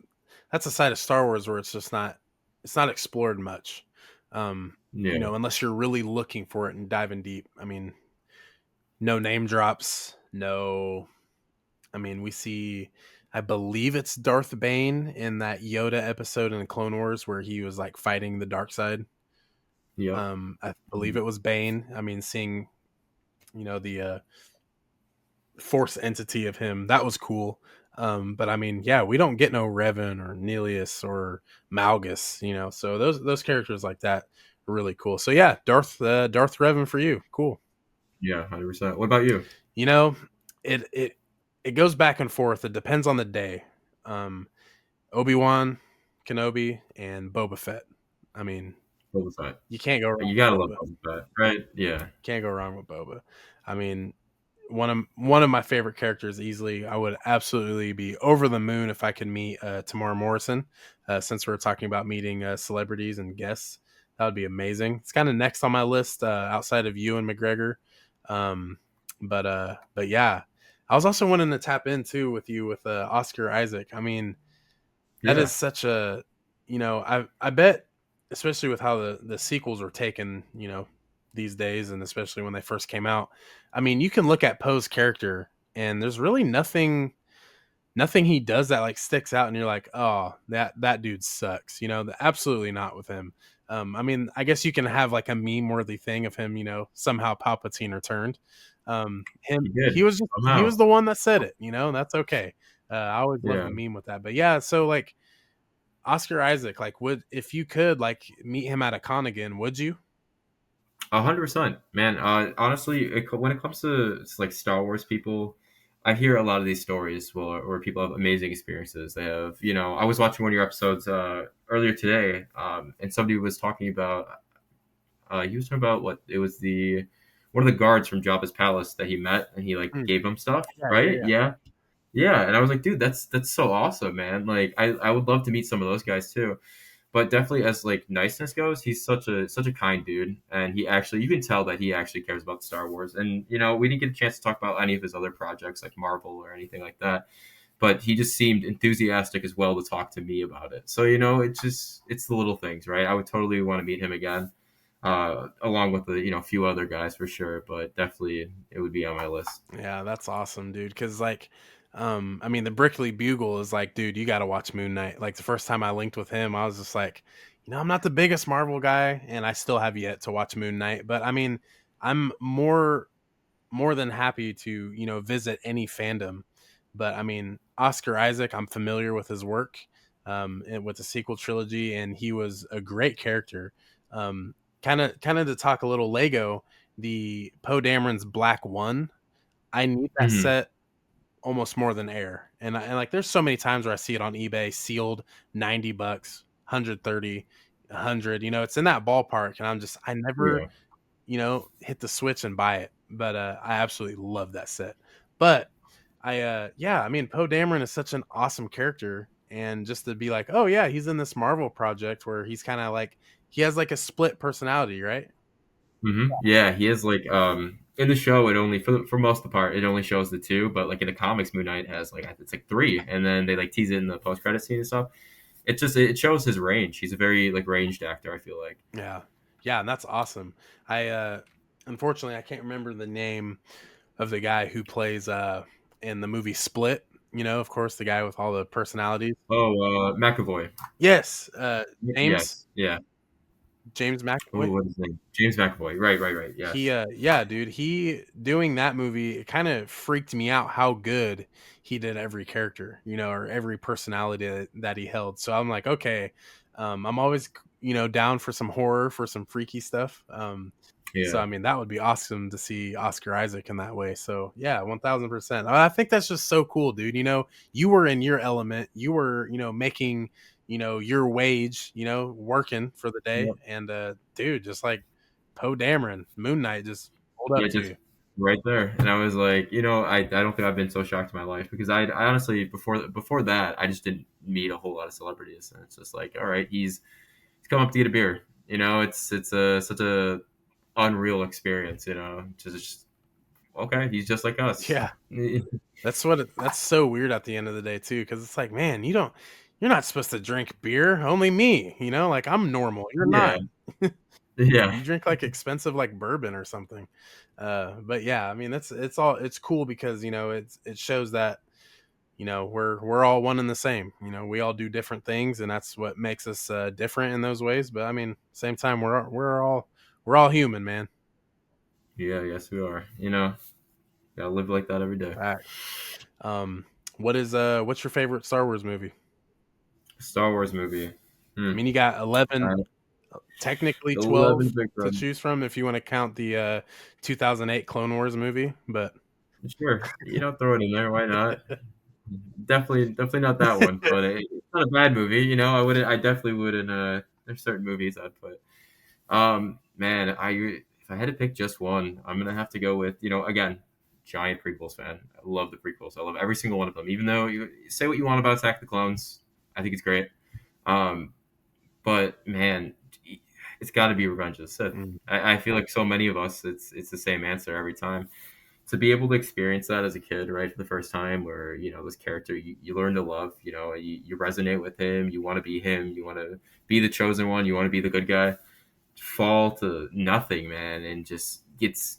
that's a side of Star Wars where it's not explored much. Yeah, Unless you're really looking for it and diving deep. I mean, no name drops, no. I mean, we see, I believe it's Darth Bane in that Yoda episode in the Clone Wars where he was like fighting the dark side. yep. I believe it was Bane. I mean, seeing the force entity of him, that was cool. But I mean, yeah, we don't get no Revan or Nihilus or Malgus, so those characters like that are really cool. So yeah, Darth Revan for you, cool. Yeah, 100%. What about you? You know, it goes back and forth. It depends on the day. Um, Obi-Wan Kenobi and Boba Fett. I mean, Boba Fett. you can't go wrong You with gotta love Boba. Boba Fett, right? Yeah. Can't go wrong with Boba. I mean, one of my favorite characters easily. I would absolutely be over the moon if I could meet Tamara Morrison. Since we're talking about meeting celebrities and guests, that would be amazing. It's kind of next on my list outside of you and McGregor. Um, but yeah, I was also wanting to tap in too with you with Oscar Isaac. I mean, that is Yeah. such a, I bet, especially with how the sequels were taken, these days, and especially when they first came out. I mean, you can look at Poe's character, and there's really nothing he does that like sticks out, and you're like, oh, that dude sucks. Absolutely not with him. I mean, I guess you can have like a meme worthy thing of him, somehow Palpatine returned. He He did. was he Somehow. was the one that said it. That's okay. I always love Yeah. the meme with that. But yeah, so like Oscar Isaac, like, would if you could like meet him at a con again, would you? 100%. Man, honestly, when it comes to like Star Wars people, I hear a lot of these stories where people have amazing experiences. They have, I was watching one of your episodes earlier today, and somebody was talking about, he was talking about what it was one of the guards from Jabba's palace that he met, and he like Mm, gave him stuff, yeah, yeah, right? yeah. Yeah. Yeah, and I was like, dude, that's so awesome, man. Like, I would love to meet some of those guys too. But definitely, as like niceness goes, he's such a kind dude, and you can tell that he actually cares about Star Wars. And we didn't get a chance to talk about any of his other projects like Marvel or anything like that. But he just seemed enthusiastic as well to talk to me about it. So it's the little things, right? I would totally want to meet him again, along with the few other guys for sure. But definitely, it would be on my list. Yeah, that's awesome, dude. Because like, I mean, the Brickley Bugle is like, dude, you got to watch Moon Knight. Like the first time I linked with him, I was just like, I'm not the biggest Marvel guy, and I still have yet to watch Moon Knight. But I mean, I'm more than happy to visit any fandom. But I mean, Oscar Isaac, I'm familiar with his work, and with the sequel trilogy, and he was a great character. Kind of to talk a little Lego, the Poe Dameron's Black One. I need that Hmm. set almost more than air. And like there's so many times where I see it on eBay sealed $90, 130, 100, it's in that ballpark, and I never, Yeah. hit the switch and buy it. But I absolutely love that set. But yeah, I mean Poe Dameron is such an awesome character, and just to be like, "Oh yeah, he's in this Marvel project where he's kind of like he has like a split personality, right?" Yeah, he is like in the show it only for most of the part it only shows the two, but like in the comics Moon Knight has like it's like three, and then they like tease it in the post credit scene and stuff. It shows his range. He's a very like ranged actor, I feel like. Yeah. Yeah, and that's awesome. I unfortunately I can't remember the name of the guy who plays in the movie Split, of course, the guy with all the personalities. Oh, McAvoy. Yes, Yes, James yeah. James Ooh, McAvoy. what's his name? James McAvoy. Right, right, right. He Yes. yeah, dude, he doing that movie, it kind of freaked me out how good he did every character, or every personality that he held. So I'm like, okay, I'm always, down for some horror, for some freaky stuff. So Yeah. I mean, that would be awesome to see Oscar Isaac in that way. So yeah, 1000%. I think that's just so cool, dude. You were in your element. You were, making, your wage, working for the day, Yep. and dude, just like Poe Dameron, Moon Knight just pulled up Yeah, to just you. right there. And I was like, I don't think I've been so shocked in my life because I honestly before that I just didn't meet a whole lot of celebrities, and it's just like, all right, he's come up to get a beer. It's a such a unreal experience. Just okay, he's just like us. Yeah, that's so weird at the end of the day too, because it's like, man, you're not supposed to drink beer. Only me, like I'm normal. You're Yeah, not. yeah, You drink like expensive like bourbon or something. But yeah, I mean it's cool because it shows that we're all one and the same. We all do different things, and that's what makes us different in those ways. But I mean, same time we're all human, man. yeah. Yes, we are. Gotta live like that every day. Fact. Um, what's your favorite Star Wars movie? Star Wars movie. I Hmm. mean, you got 11, Uh, technically 12 11 big to run. choose from if you want to count the 2008 Clone Wars movie, but Sure, throw it in there. Why not? Definitely not that one, but it's not a bad movie. I definitely wouldn't. There's certain movies I'd put. Man, if I had to pick just one, I'm gonna have to go with again, giant prequels fan. I love the prequels. I love every single one of them. Even though you say what you want about Attack of the Clones, I think it's great. Um, but man, it's got to be Revenge of the Sith. mm, I feel like so many of us, it's the same answer every time. To be able to experience that as a kid, right, for the first time, where this character you learn to love, you resonate with him, you want to be him, you want to be the chosen one, you want to be the good guy, fall to nothing, man, and just gets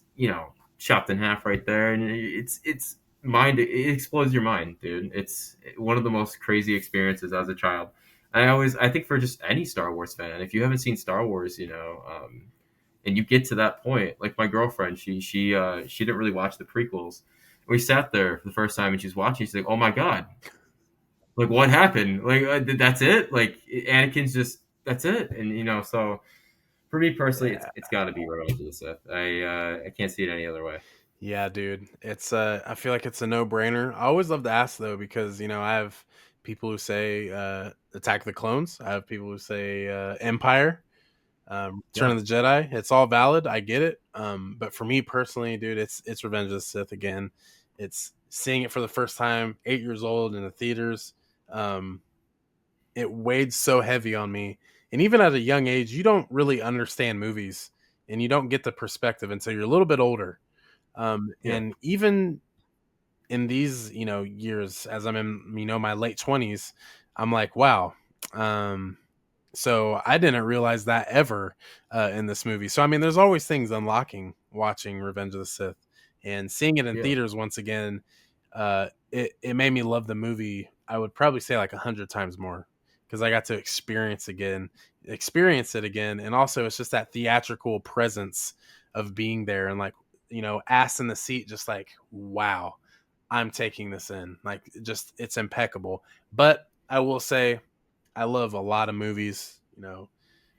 chopped in half right there, and it's mind it explodes your mind, dude. It's one of the most crazy experiences as a child. I think for just any Star Wars fan, if you haven't seen Star Wars, and you get to that point, like my girlfriend, she didn't really watch the prequels. We sat there for the first time and she's watching. She's like, "Oh my god, like what happened? Like that's it? Like Anakin's just that's it?" And so for me personally, it's yeah. it's got to be Revenge of the Sith. I can't see it any other way. Yeah, dude. It's I feel like it's a no-brainer. I always love to ask though because, I have people who say Attack of the Clones. I have people who say Empire, Return Yeah, of the Jedi. It's all valid. I get it. But for me personally, dude, it's Revenge of the Sith again. It's seeing it for the first time, 8 years old in the theaters. Um, it weighed so heavy on me. And even at a young age, you don't really understand movies and you don't get the perspective until you're a little bit older. yeah, And even in these, years, as I'm in, my late 20s, I'm like, wow. Um, so I didn't realize that ever in this movie. So I mean, there's always things unlocking watching Revenge of the Sith and seeing it in yeah. theaters once again. It made me love the movie. I would probably say like 100 times more because I got to experience it again, and also it's just that theatrical presence of being there and like ass in the seat, just like wow, I'm taking this in. Like just it's impeccable. But I will say I love a lot of movies.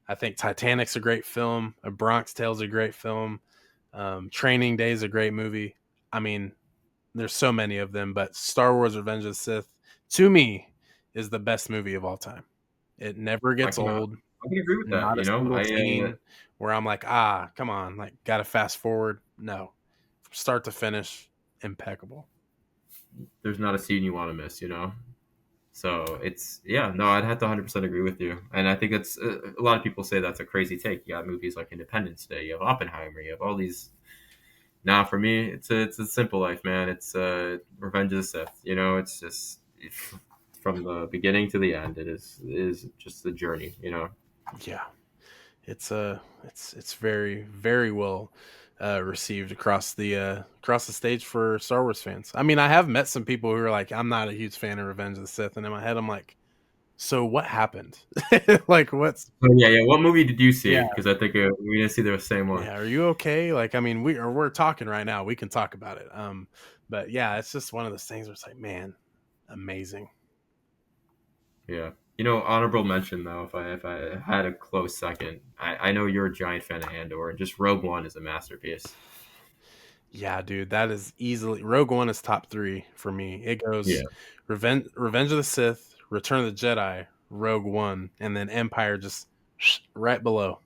I think Titanic's a great film. A Bronx Tale's a great film. Training Day is a great movie. I mean, there's so many of them, but Star Wars: Revenge of the Sith, to me, is the best movie of all time. It never I gets can old. I can agree with that. Not a single scene where I'm like, come on, like, gotta fast forward. No, from start to finish, impeccable. There's not a scene you want to miss. So it's yeah, no, I'd have to 100% agree with you, and I think that's a lot of people say that's a crazy take. You got movies like Independence Day, you have Oppenheimer, you have all these. Now for me, it's a simple life, man. It's Revenge of the Sith. It's just from the beginning to the end. It is just the journey. Yeah, it's very very well received across the stage for Star Wars fans. I mean, I have met some people who are like, I'm not a huge fan of Revenge of the Sith, and in my head, I'm like, So what happened? Like, what's So yeah, yeah. What movie did you see? yeah, Because I think we didn't see the same one. yeah. Are you okay? Like, I mean, we're talking right now. We can talk about it. But yeah, it's just one of those things where it's like, man, amazing. Yeah. You know, honorable mention though, if I had a close second, I know you're a giant fan of Andor, and just Rogue One is a masterpiece. Yeah, dude, that is easily Rogue One is top three for me. It Yeah. goes Revenge of the Sith, Return of the Jedi, Rogue One, and then Empire just right below.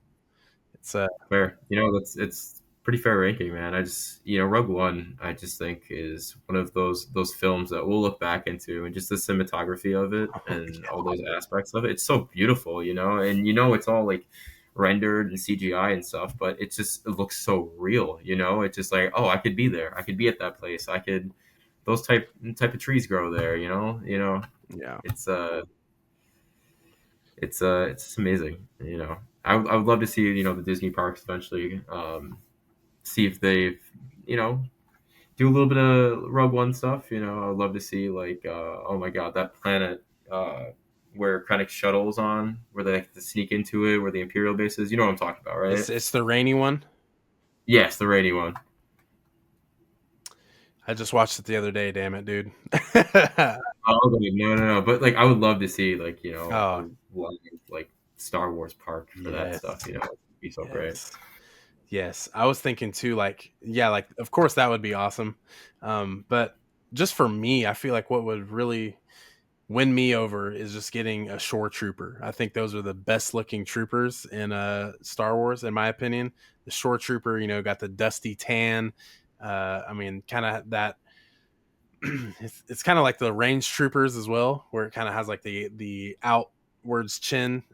It's Fair. You know, that's it's pretty fair ranking, man. I just Rogue One, I just think is one of those films that we'll look back into, and just the cinematography of it and all those aspects of it. It's so beautiful, and it's all like rendered and CGI and stuff, but it looks so real. It's just like, oh, I could be there. I could be at that place. I could those type of trees grow there. yeah. It's it's just amazing. I would love to see the Disney parks eventually. See if they, you know, do a little bit of Rogue One stuff. I'd love to see like, oh my god, that planet where Krennic shuttle's on, where they have to sneak into it, where the Imperial base is. You know what I'm talking about, right? It's the rainy one. Yes, the rainy one. I just watched it the other day, damn it, dude. Oh, okay, no, no, no. But like, I would love to see like Oh, a live, like Star Wars park for that yes. stuff. It'd be so great. Yes. Yes. I was thinking too, like, yeah, like of course that would be awesome. But just for me, I feel like what would really win me over is just getting a shore trooper. I think those are the best looking troopers in Star Wars, in my opinion. The shore trooper, got the dusty tan. I mean, kind of that. It's kind of like the range troopers as well, where it kind of has like the outwards chin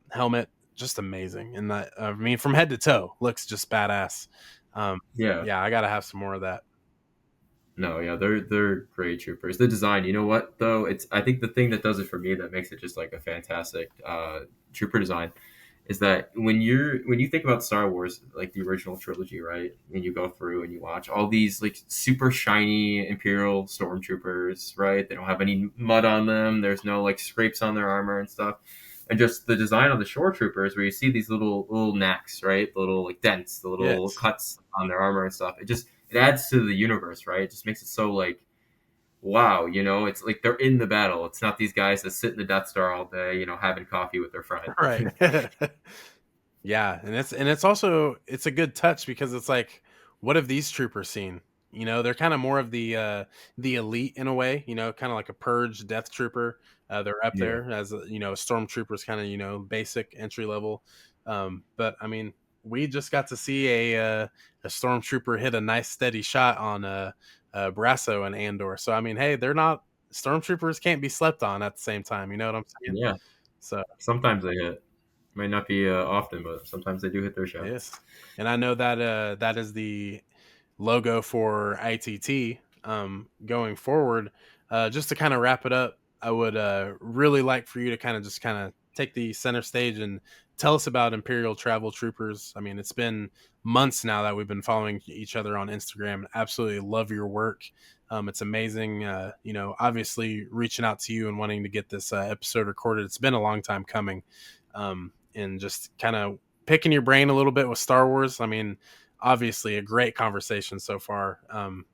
helmet. Just amazing, and that, I mean, from head to toe, looks just badass. Um, Yeah. yeah, I gotta have some more of that. No, yeah, they're great troopers. The design, you know what though? It's I think the thing that does it for me that makes it just like a fantastic trooper design is that when you think about Star Wars, like the original trilogy, right? When you go through and you watch all these like super shiny Imperial stormtroopers, right? They don't have any mud on them. There's no like scrapes on their armor and stuff. And just the design of the shore troopers, where you see these little knacks, right? The little like dents, the little Yes, cuts on their armor and stuff. It adds to the universe, right? It just makes it so like wow, it's like they're in the battle. It's not these guys that sit in the Death Star all day, having coffee with their friend. right. Yeah, and it's also it's a good touch because it's like, what have these troopers seen? They're kind of more of the elite in a way. Kind of like a purge death trooper. They're up Yeah, there as stormtroopers, kind of basic entry level. But I mean, we just got to see a stormtrooper hit a nice steady shot on Brasso and Andor. So I mean, hey, they're not stormtroopers can't be slept on at the same time. You know what I'm saying? yeah. So Sometimes they hit. Might not be often, but sometimes they do hit their shots. yes, and I know that that is the logo for ITT going forward. Just to kind of wrap it up, I would really like for you to kind of take the center stage and tell us about Imperial Travel Troopers. I mean, it's been months now that we've been following each other on Instagram. Absolutely love your work. It's amazing. Obviously reaching out to you and wanting to get this episode recorded. It's been a long time coming. And just kind of picking your brain a little bit with Star Wars. I mean, obviously a great conversation so far.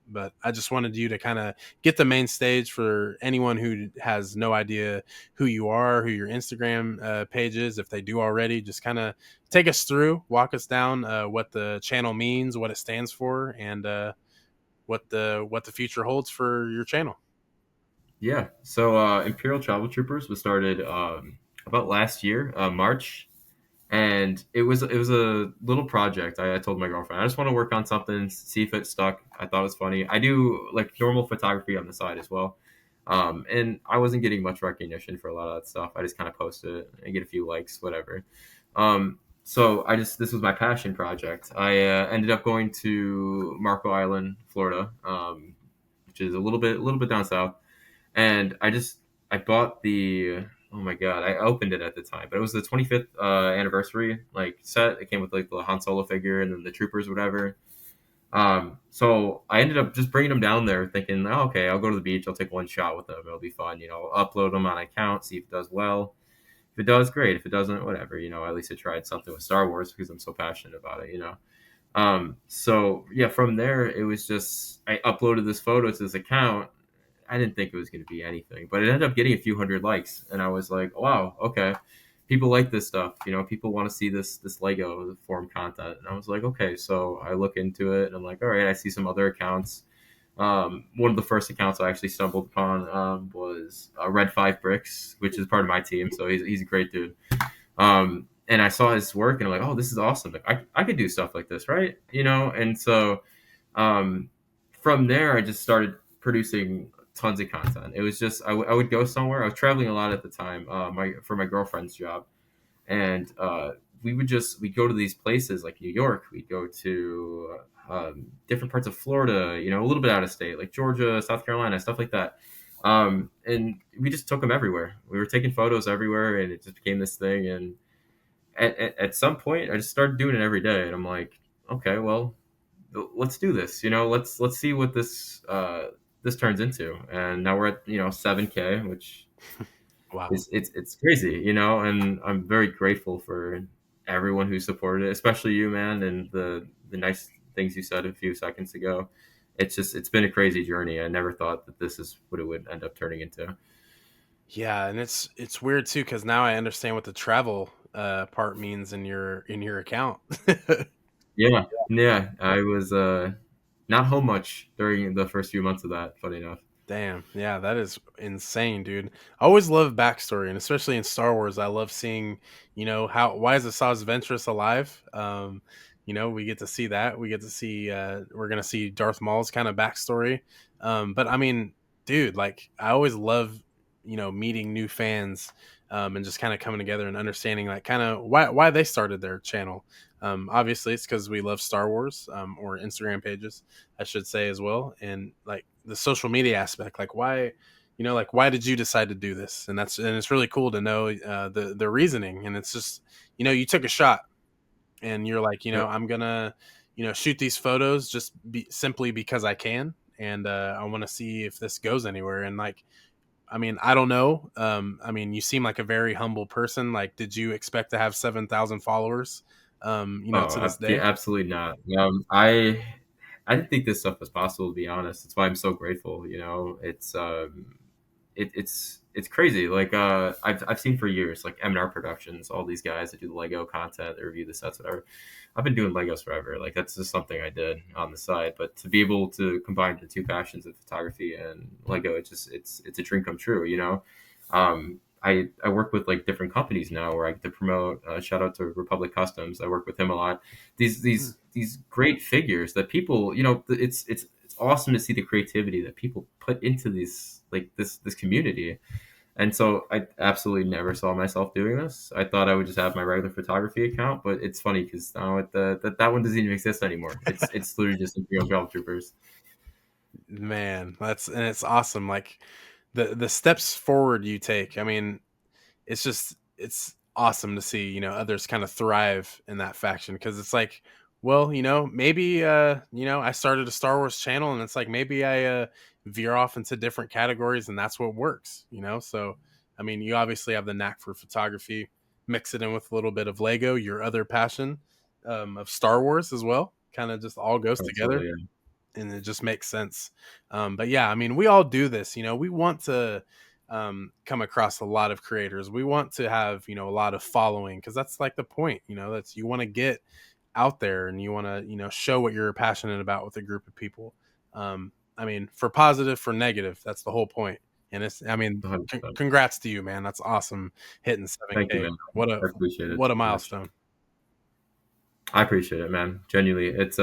But I just wanted you to kind of get the main stage for anyone who has no idea who you are, who your Instagram page is. If they do already, just kind of take us through, walk us down what the channel means, what it stands for, and what the future holds for your channel. Yeah. So Imperial Travel Troopers was started about last year, March, and it was a little project. I told my girlfriend I just want to work on something, see if it stuck. I thought it was funny. I do like normal photography on the side as well, and I wasn't getting much recognition for a lot of that stuff. I just kind of posted it and get a few likes, whatever. So this was my passion project. I ended up going to Marco Island, Florida, which is a little bit down south, and I bought the oh my god, I opened it at the time, but it was the 25th anniversary like set. It came with like the Han Solo figure and then the troopers, whatever. So I ended up just bringing them down there, thinking, oh, okay, I'll go to the beach, I'll take one shot with them, it'll be fun. I'll upload them on an account, see if it does well. If it does, great. If it doesn't, whatever. At least I tried something with Star Wars because I'm so passionate about it. So yeah, from there it was just I uploaded this photo to this account. I didn't think it was going to be anything, but it ended up getting a few hundred likes, and I was like, wow, okay, people like this stuff. People want to see this Lego form content, and I was like, okay, so I look into it, and I'm like, all right, I see some other accounts. One of the first accounts I actually stumbled upon was Red Five Bricks, which is part of my team, so he's a great dude. And I saw his work, and I'm like, oh, this is awesome. Like, I could do stuff like this, right? And so um, from there, I just started producing tons of content. It was just I would go somewhere. I was traveling a lot at the time, for my girlfriend's job, and we'd go to these places like New York. We'd go to different parts of Florida, a little bit out of state, like Georgia, South Carolina, stuff like that. And we just took them everywhere. We were taking photos everywhere, and it just became this thing. And at some point, I just started doing it every day, and I'm like, okay, well, let's do this. Let's see what this turns into. And now we're at 7K, which Wow. it's crazy, and I'm very grateful for everyone who supported it, especially you, man, and the nice things you said a few seconds ago. It's been a crazy journey. I never thought that this is what it would end up turning into. Yeah, and it's weird too because now I understand what the travel part means in your account. Yeah, yeah. I was not home much during the first few months of that. Funny enough. Damn, yeah, that is insane, dude. I always love backstory, and especially in Star Wars, I love seeing, how why is Asajj Ventress alive? We get to see that. We get to see we're gonna see Darth Maul's kind of backstory. But I mean, dude, like I always love, meeting new fans, and just kind of coming together and understanding like kind of why they started their channel. Obviously, it's because we love Star Wars, or Instagram pages, I should say as well, and like the social media aspect, like why, like why did you decide to do this? And it's really cool to know the reasoning, and it's just you took a shot, and you're like Yep. I'm gonna shoot these photos just simply because I can, and I want to see if this goes anywhere, and like I mean, I don't know. I mean, you seem like a very humble person. Like, did you expect to have 7,000 followers? Oh, To this day. absolutely not. I didn't think this stuff was possible. To be honest, that's why I'm so grateful. It's crazy. Like I've seen for years, like M&R Productions, all these guys that do the Lego content, they review the sets, whatever. I've been doing Legos forever. Like that's just something I did on the side. But to be able to combine the two passions of photography and Lego, it's a dream come true. I work with like different companies now where I get to promote. Shout out to Republic Customs. I work with him a lot. These Hmm. these these great figures that people, it's awesome to see the creativity that people put into these like this community. And so I absolutely never saw myself doing this. I thought I would just have my regular photography account, but it's funny because now that one doesn't even exist anymore. It's literally just Imperial Travel Troopers. Man, it's awesome. Like the steps forward you take. I mean, it's awesome to see others kind of thrive in that faction because it's like, well, maybe I started a Star Wars channel, and it's like maybe I veer off into different categories, and that's what works. So I mean, you obviously have the knack for photography. Mix it in with a little bit of Lego, your other passion, of Star Wars as well. Kind of just all goes together, Absolutely, yeah. and it just makes sense. But yeah, I mean, we all do this. We want to come across a lot of creators. We want to have a lot of following because that's like the point. That's you want to get out there and you want to show what you're passionate about with a group of people. I mean, for positive, for negative, that's the whole point. And it's, I mean, 100%. congrats to you, man. That's awesome hitting Thank you, 7K. man. What a I appreciate it what a so much. milestone. I appreciate it, man. Genuinely, it's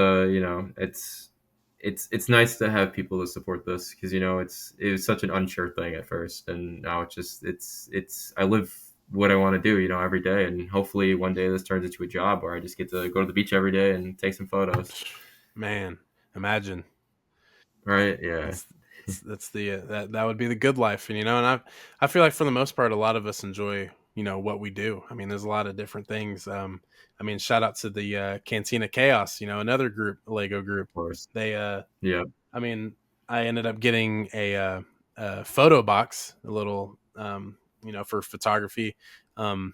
nice to have people to support this because it was such an unsure thing at first, and now it's I live what I want to do, every day, and hopefully one day this turns into a job where I just get to go to the beach every day and take some photos. Man, imagine. Right? Yeah. That's the that would be the good life, and I feel like for the most part, a lot of us enjoy what we do. I mean, there's a lot of different things. I mean, shout out to the Cantina Chaos, another group, Lego group. Of course. They Yeah. I mean, I ended up getting a photo box, a little, for photography, um,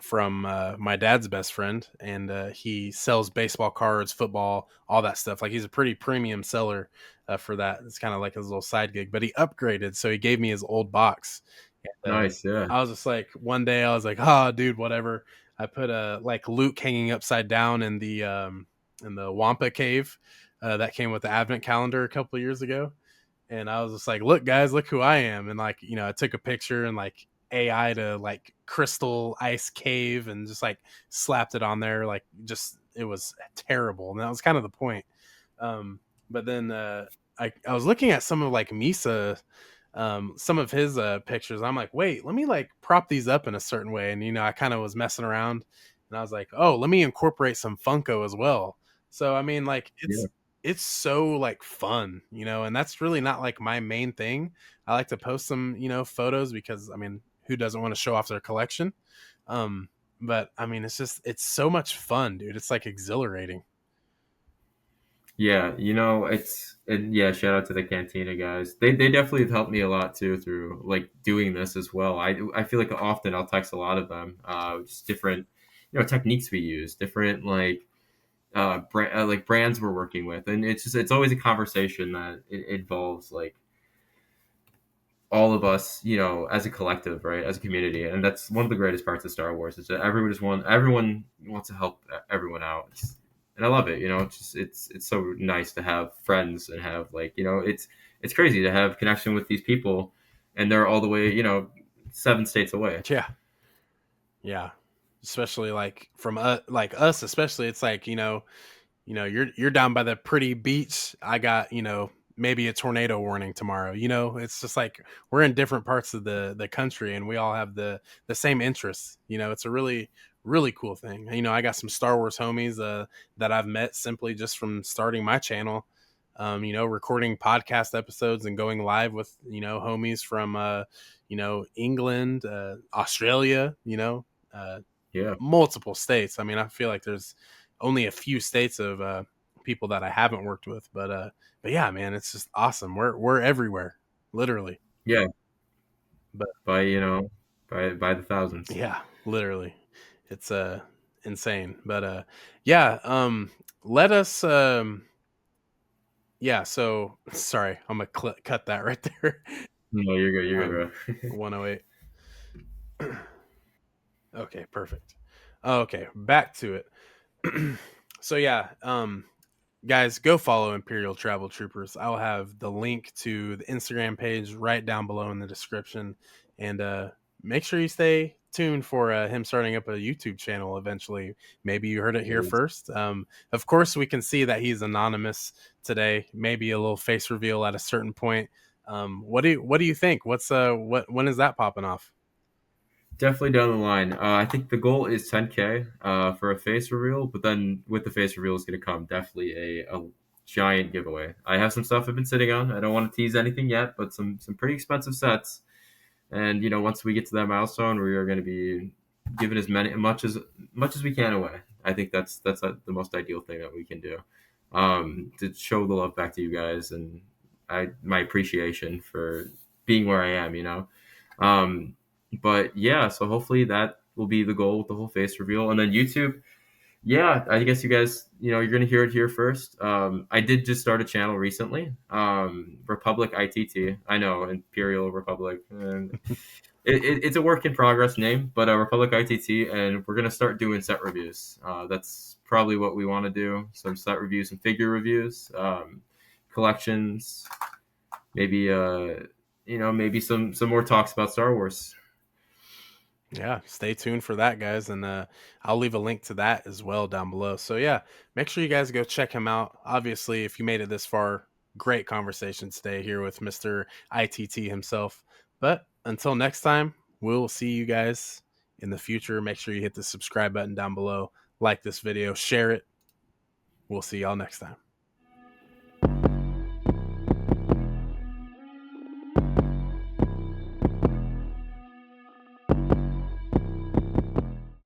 from my dad's best friend, and he sells baseball cards, football, all that stuff. Like he's a pretty premium seller for that. It's kind of like his little side gig. But he upgraded, so he gave me his old box. And, Nice. Yeah. I was just like, one day I was like, oh, dude, whatever. I put a like Luke hanging upside down in the Wampa cave that came with the Advent calendar a couple of years ago, and I was just like, look, guys, look who I am. And like, I took a picture and like AI to like crystal ice cave and just like slapped it on there. Like, just, it was terrible. And that was kind of the point. But then I was looking at some of like Misa, some of his pictures. I'm like, wait, let me like prop these up in a certain way. And, I kind of was messing around and I was like, oh, let me incorporate some Funko as well. So, I mean, like, Yeah. it's so like fun, and that's really not like my main thing. I like to post some, photos because I mean, who doesn't want to show off their collection? Um, but I mean, it's so much fun, dude. It's like exhilarating. Yeah, yeah, shout out to the Cantina guys. They definitely have helped me a lot too through like doing this as well. I feel like often I'll text a lot of them, just different, techniques we use, different like brands we're working with, and it's always a conversation that it involves like all of us, as a collective, right, as a community, and that's one of the greatest parts of Star Wars is that everyone wants to help everyone out, and I love it. It's just it's so nice to have friends and have like it's crazy to have connection with these people, and they're all the way 7 states away. Yeah, yeah. Especially like from like us, especially it's like you're down by the pretty beach. I got maybe a tornado warning tomorrow. It's just like we're in different parts of the country, and we all have the same interests. It's a really really cool thing. I got some Star Wars homies that I've met simply just from starting my channel. Recording podcast episodes and going live with homies from England, Australia. Uh, Yeah, Multiple states. I mean, I feel like there's only a few states of people that I haven't worked with, but yeah, man, it's just awesome. We're everywhere, literally. yeah, But by by the thousands. yeah, literally, it's insane. But yeah, let us yeah. So sorry, I'm gonna cut that right there. No, you're um, good, bro. 108. Okay, perfect. Okay, back to it. So yeah, guys, go follow Imperial Travel Troopers. I'll have the link to the Instagram page right down below in the description. And make sure you stay tuned for him starting up a YouTube channel eventually. Maybe you heard it here Yes. first. Of course, we can see that he's anonymous today. Maybe a little face reveal at a certain point. What do you think? When is that popping off? Definitely down the line. I think the goal is 10K for a face reveal, but then with the face reveal is going to come definitely a giant giveaway. I have some stuff I've been sitting on. I don't want to tease anything yet, but some pretty expensive sets. And once we get to that milestone, we are going to be giving as much as we can away. I think that's the most ideal thing that we can do, to show the love back to you guys and my appreciation for being where I am. Um, but yeah, so hopefully that will be the goal with the whole face reveal, and then YouTube. Yeah, I guess you guys, you're gonna hear it here first. I did just start a channel recently, Republic ITT. I know Imperial Republic, and it's a work in progress name, but Republic ITT, and we're gonna start doing set reviews. That's probably what we want to do: some set reviews, some figure reviews, collections, maybe maybe some more talks about Star Wars. Yeah, stay tuned for that, guys, and I'll leave a link to that as well down below. So yeah, make sure you guys go check him out. Obviously, if you made it this far, great conversation today here with Mr. ITT himself. But until next time, we'll see you guys in the future. Make sure you hit the subscribe button down below, like this video, share it. We'll see y'all next time.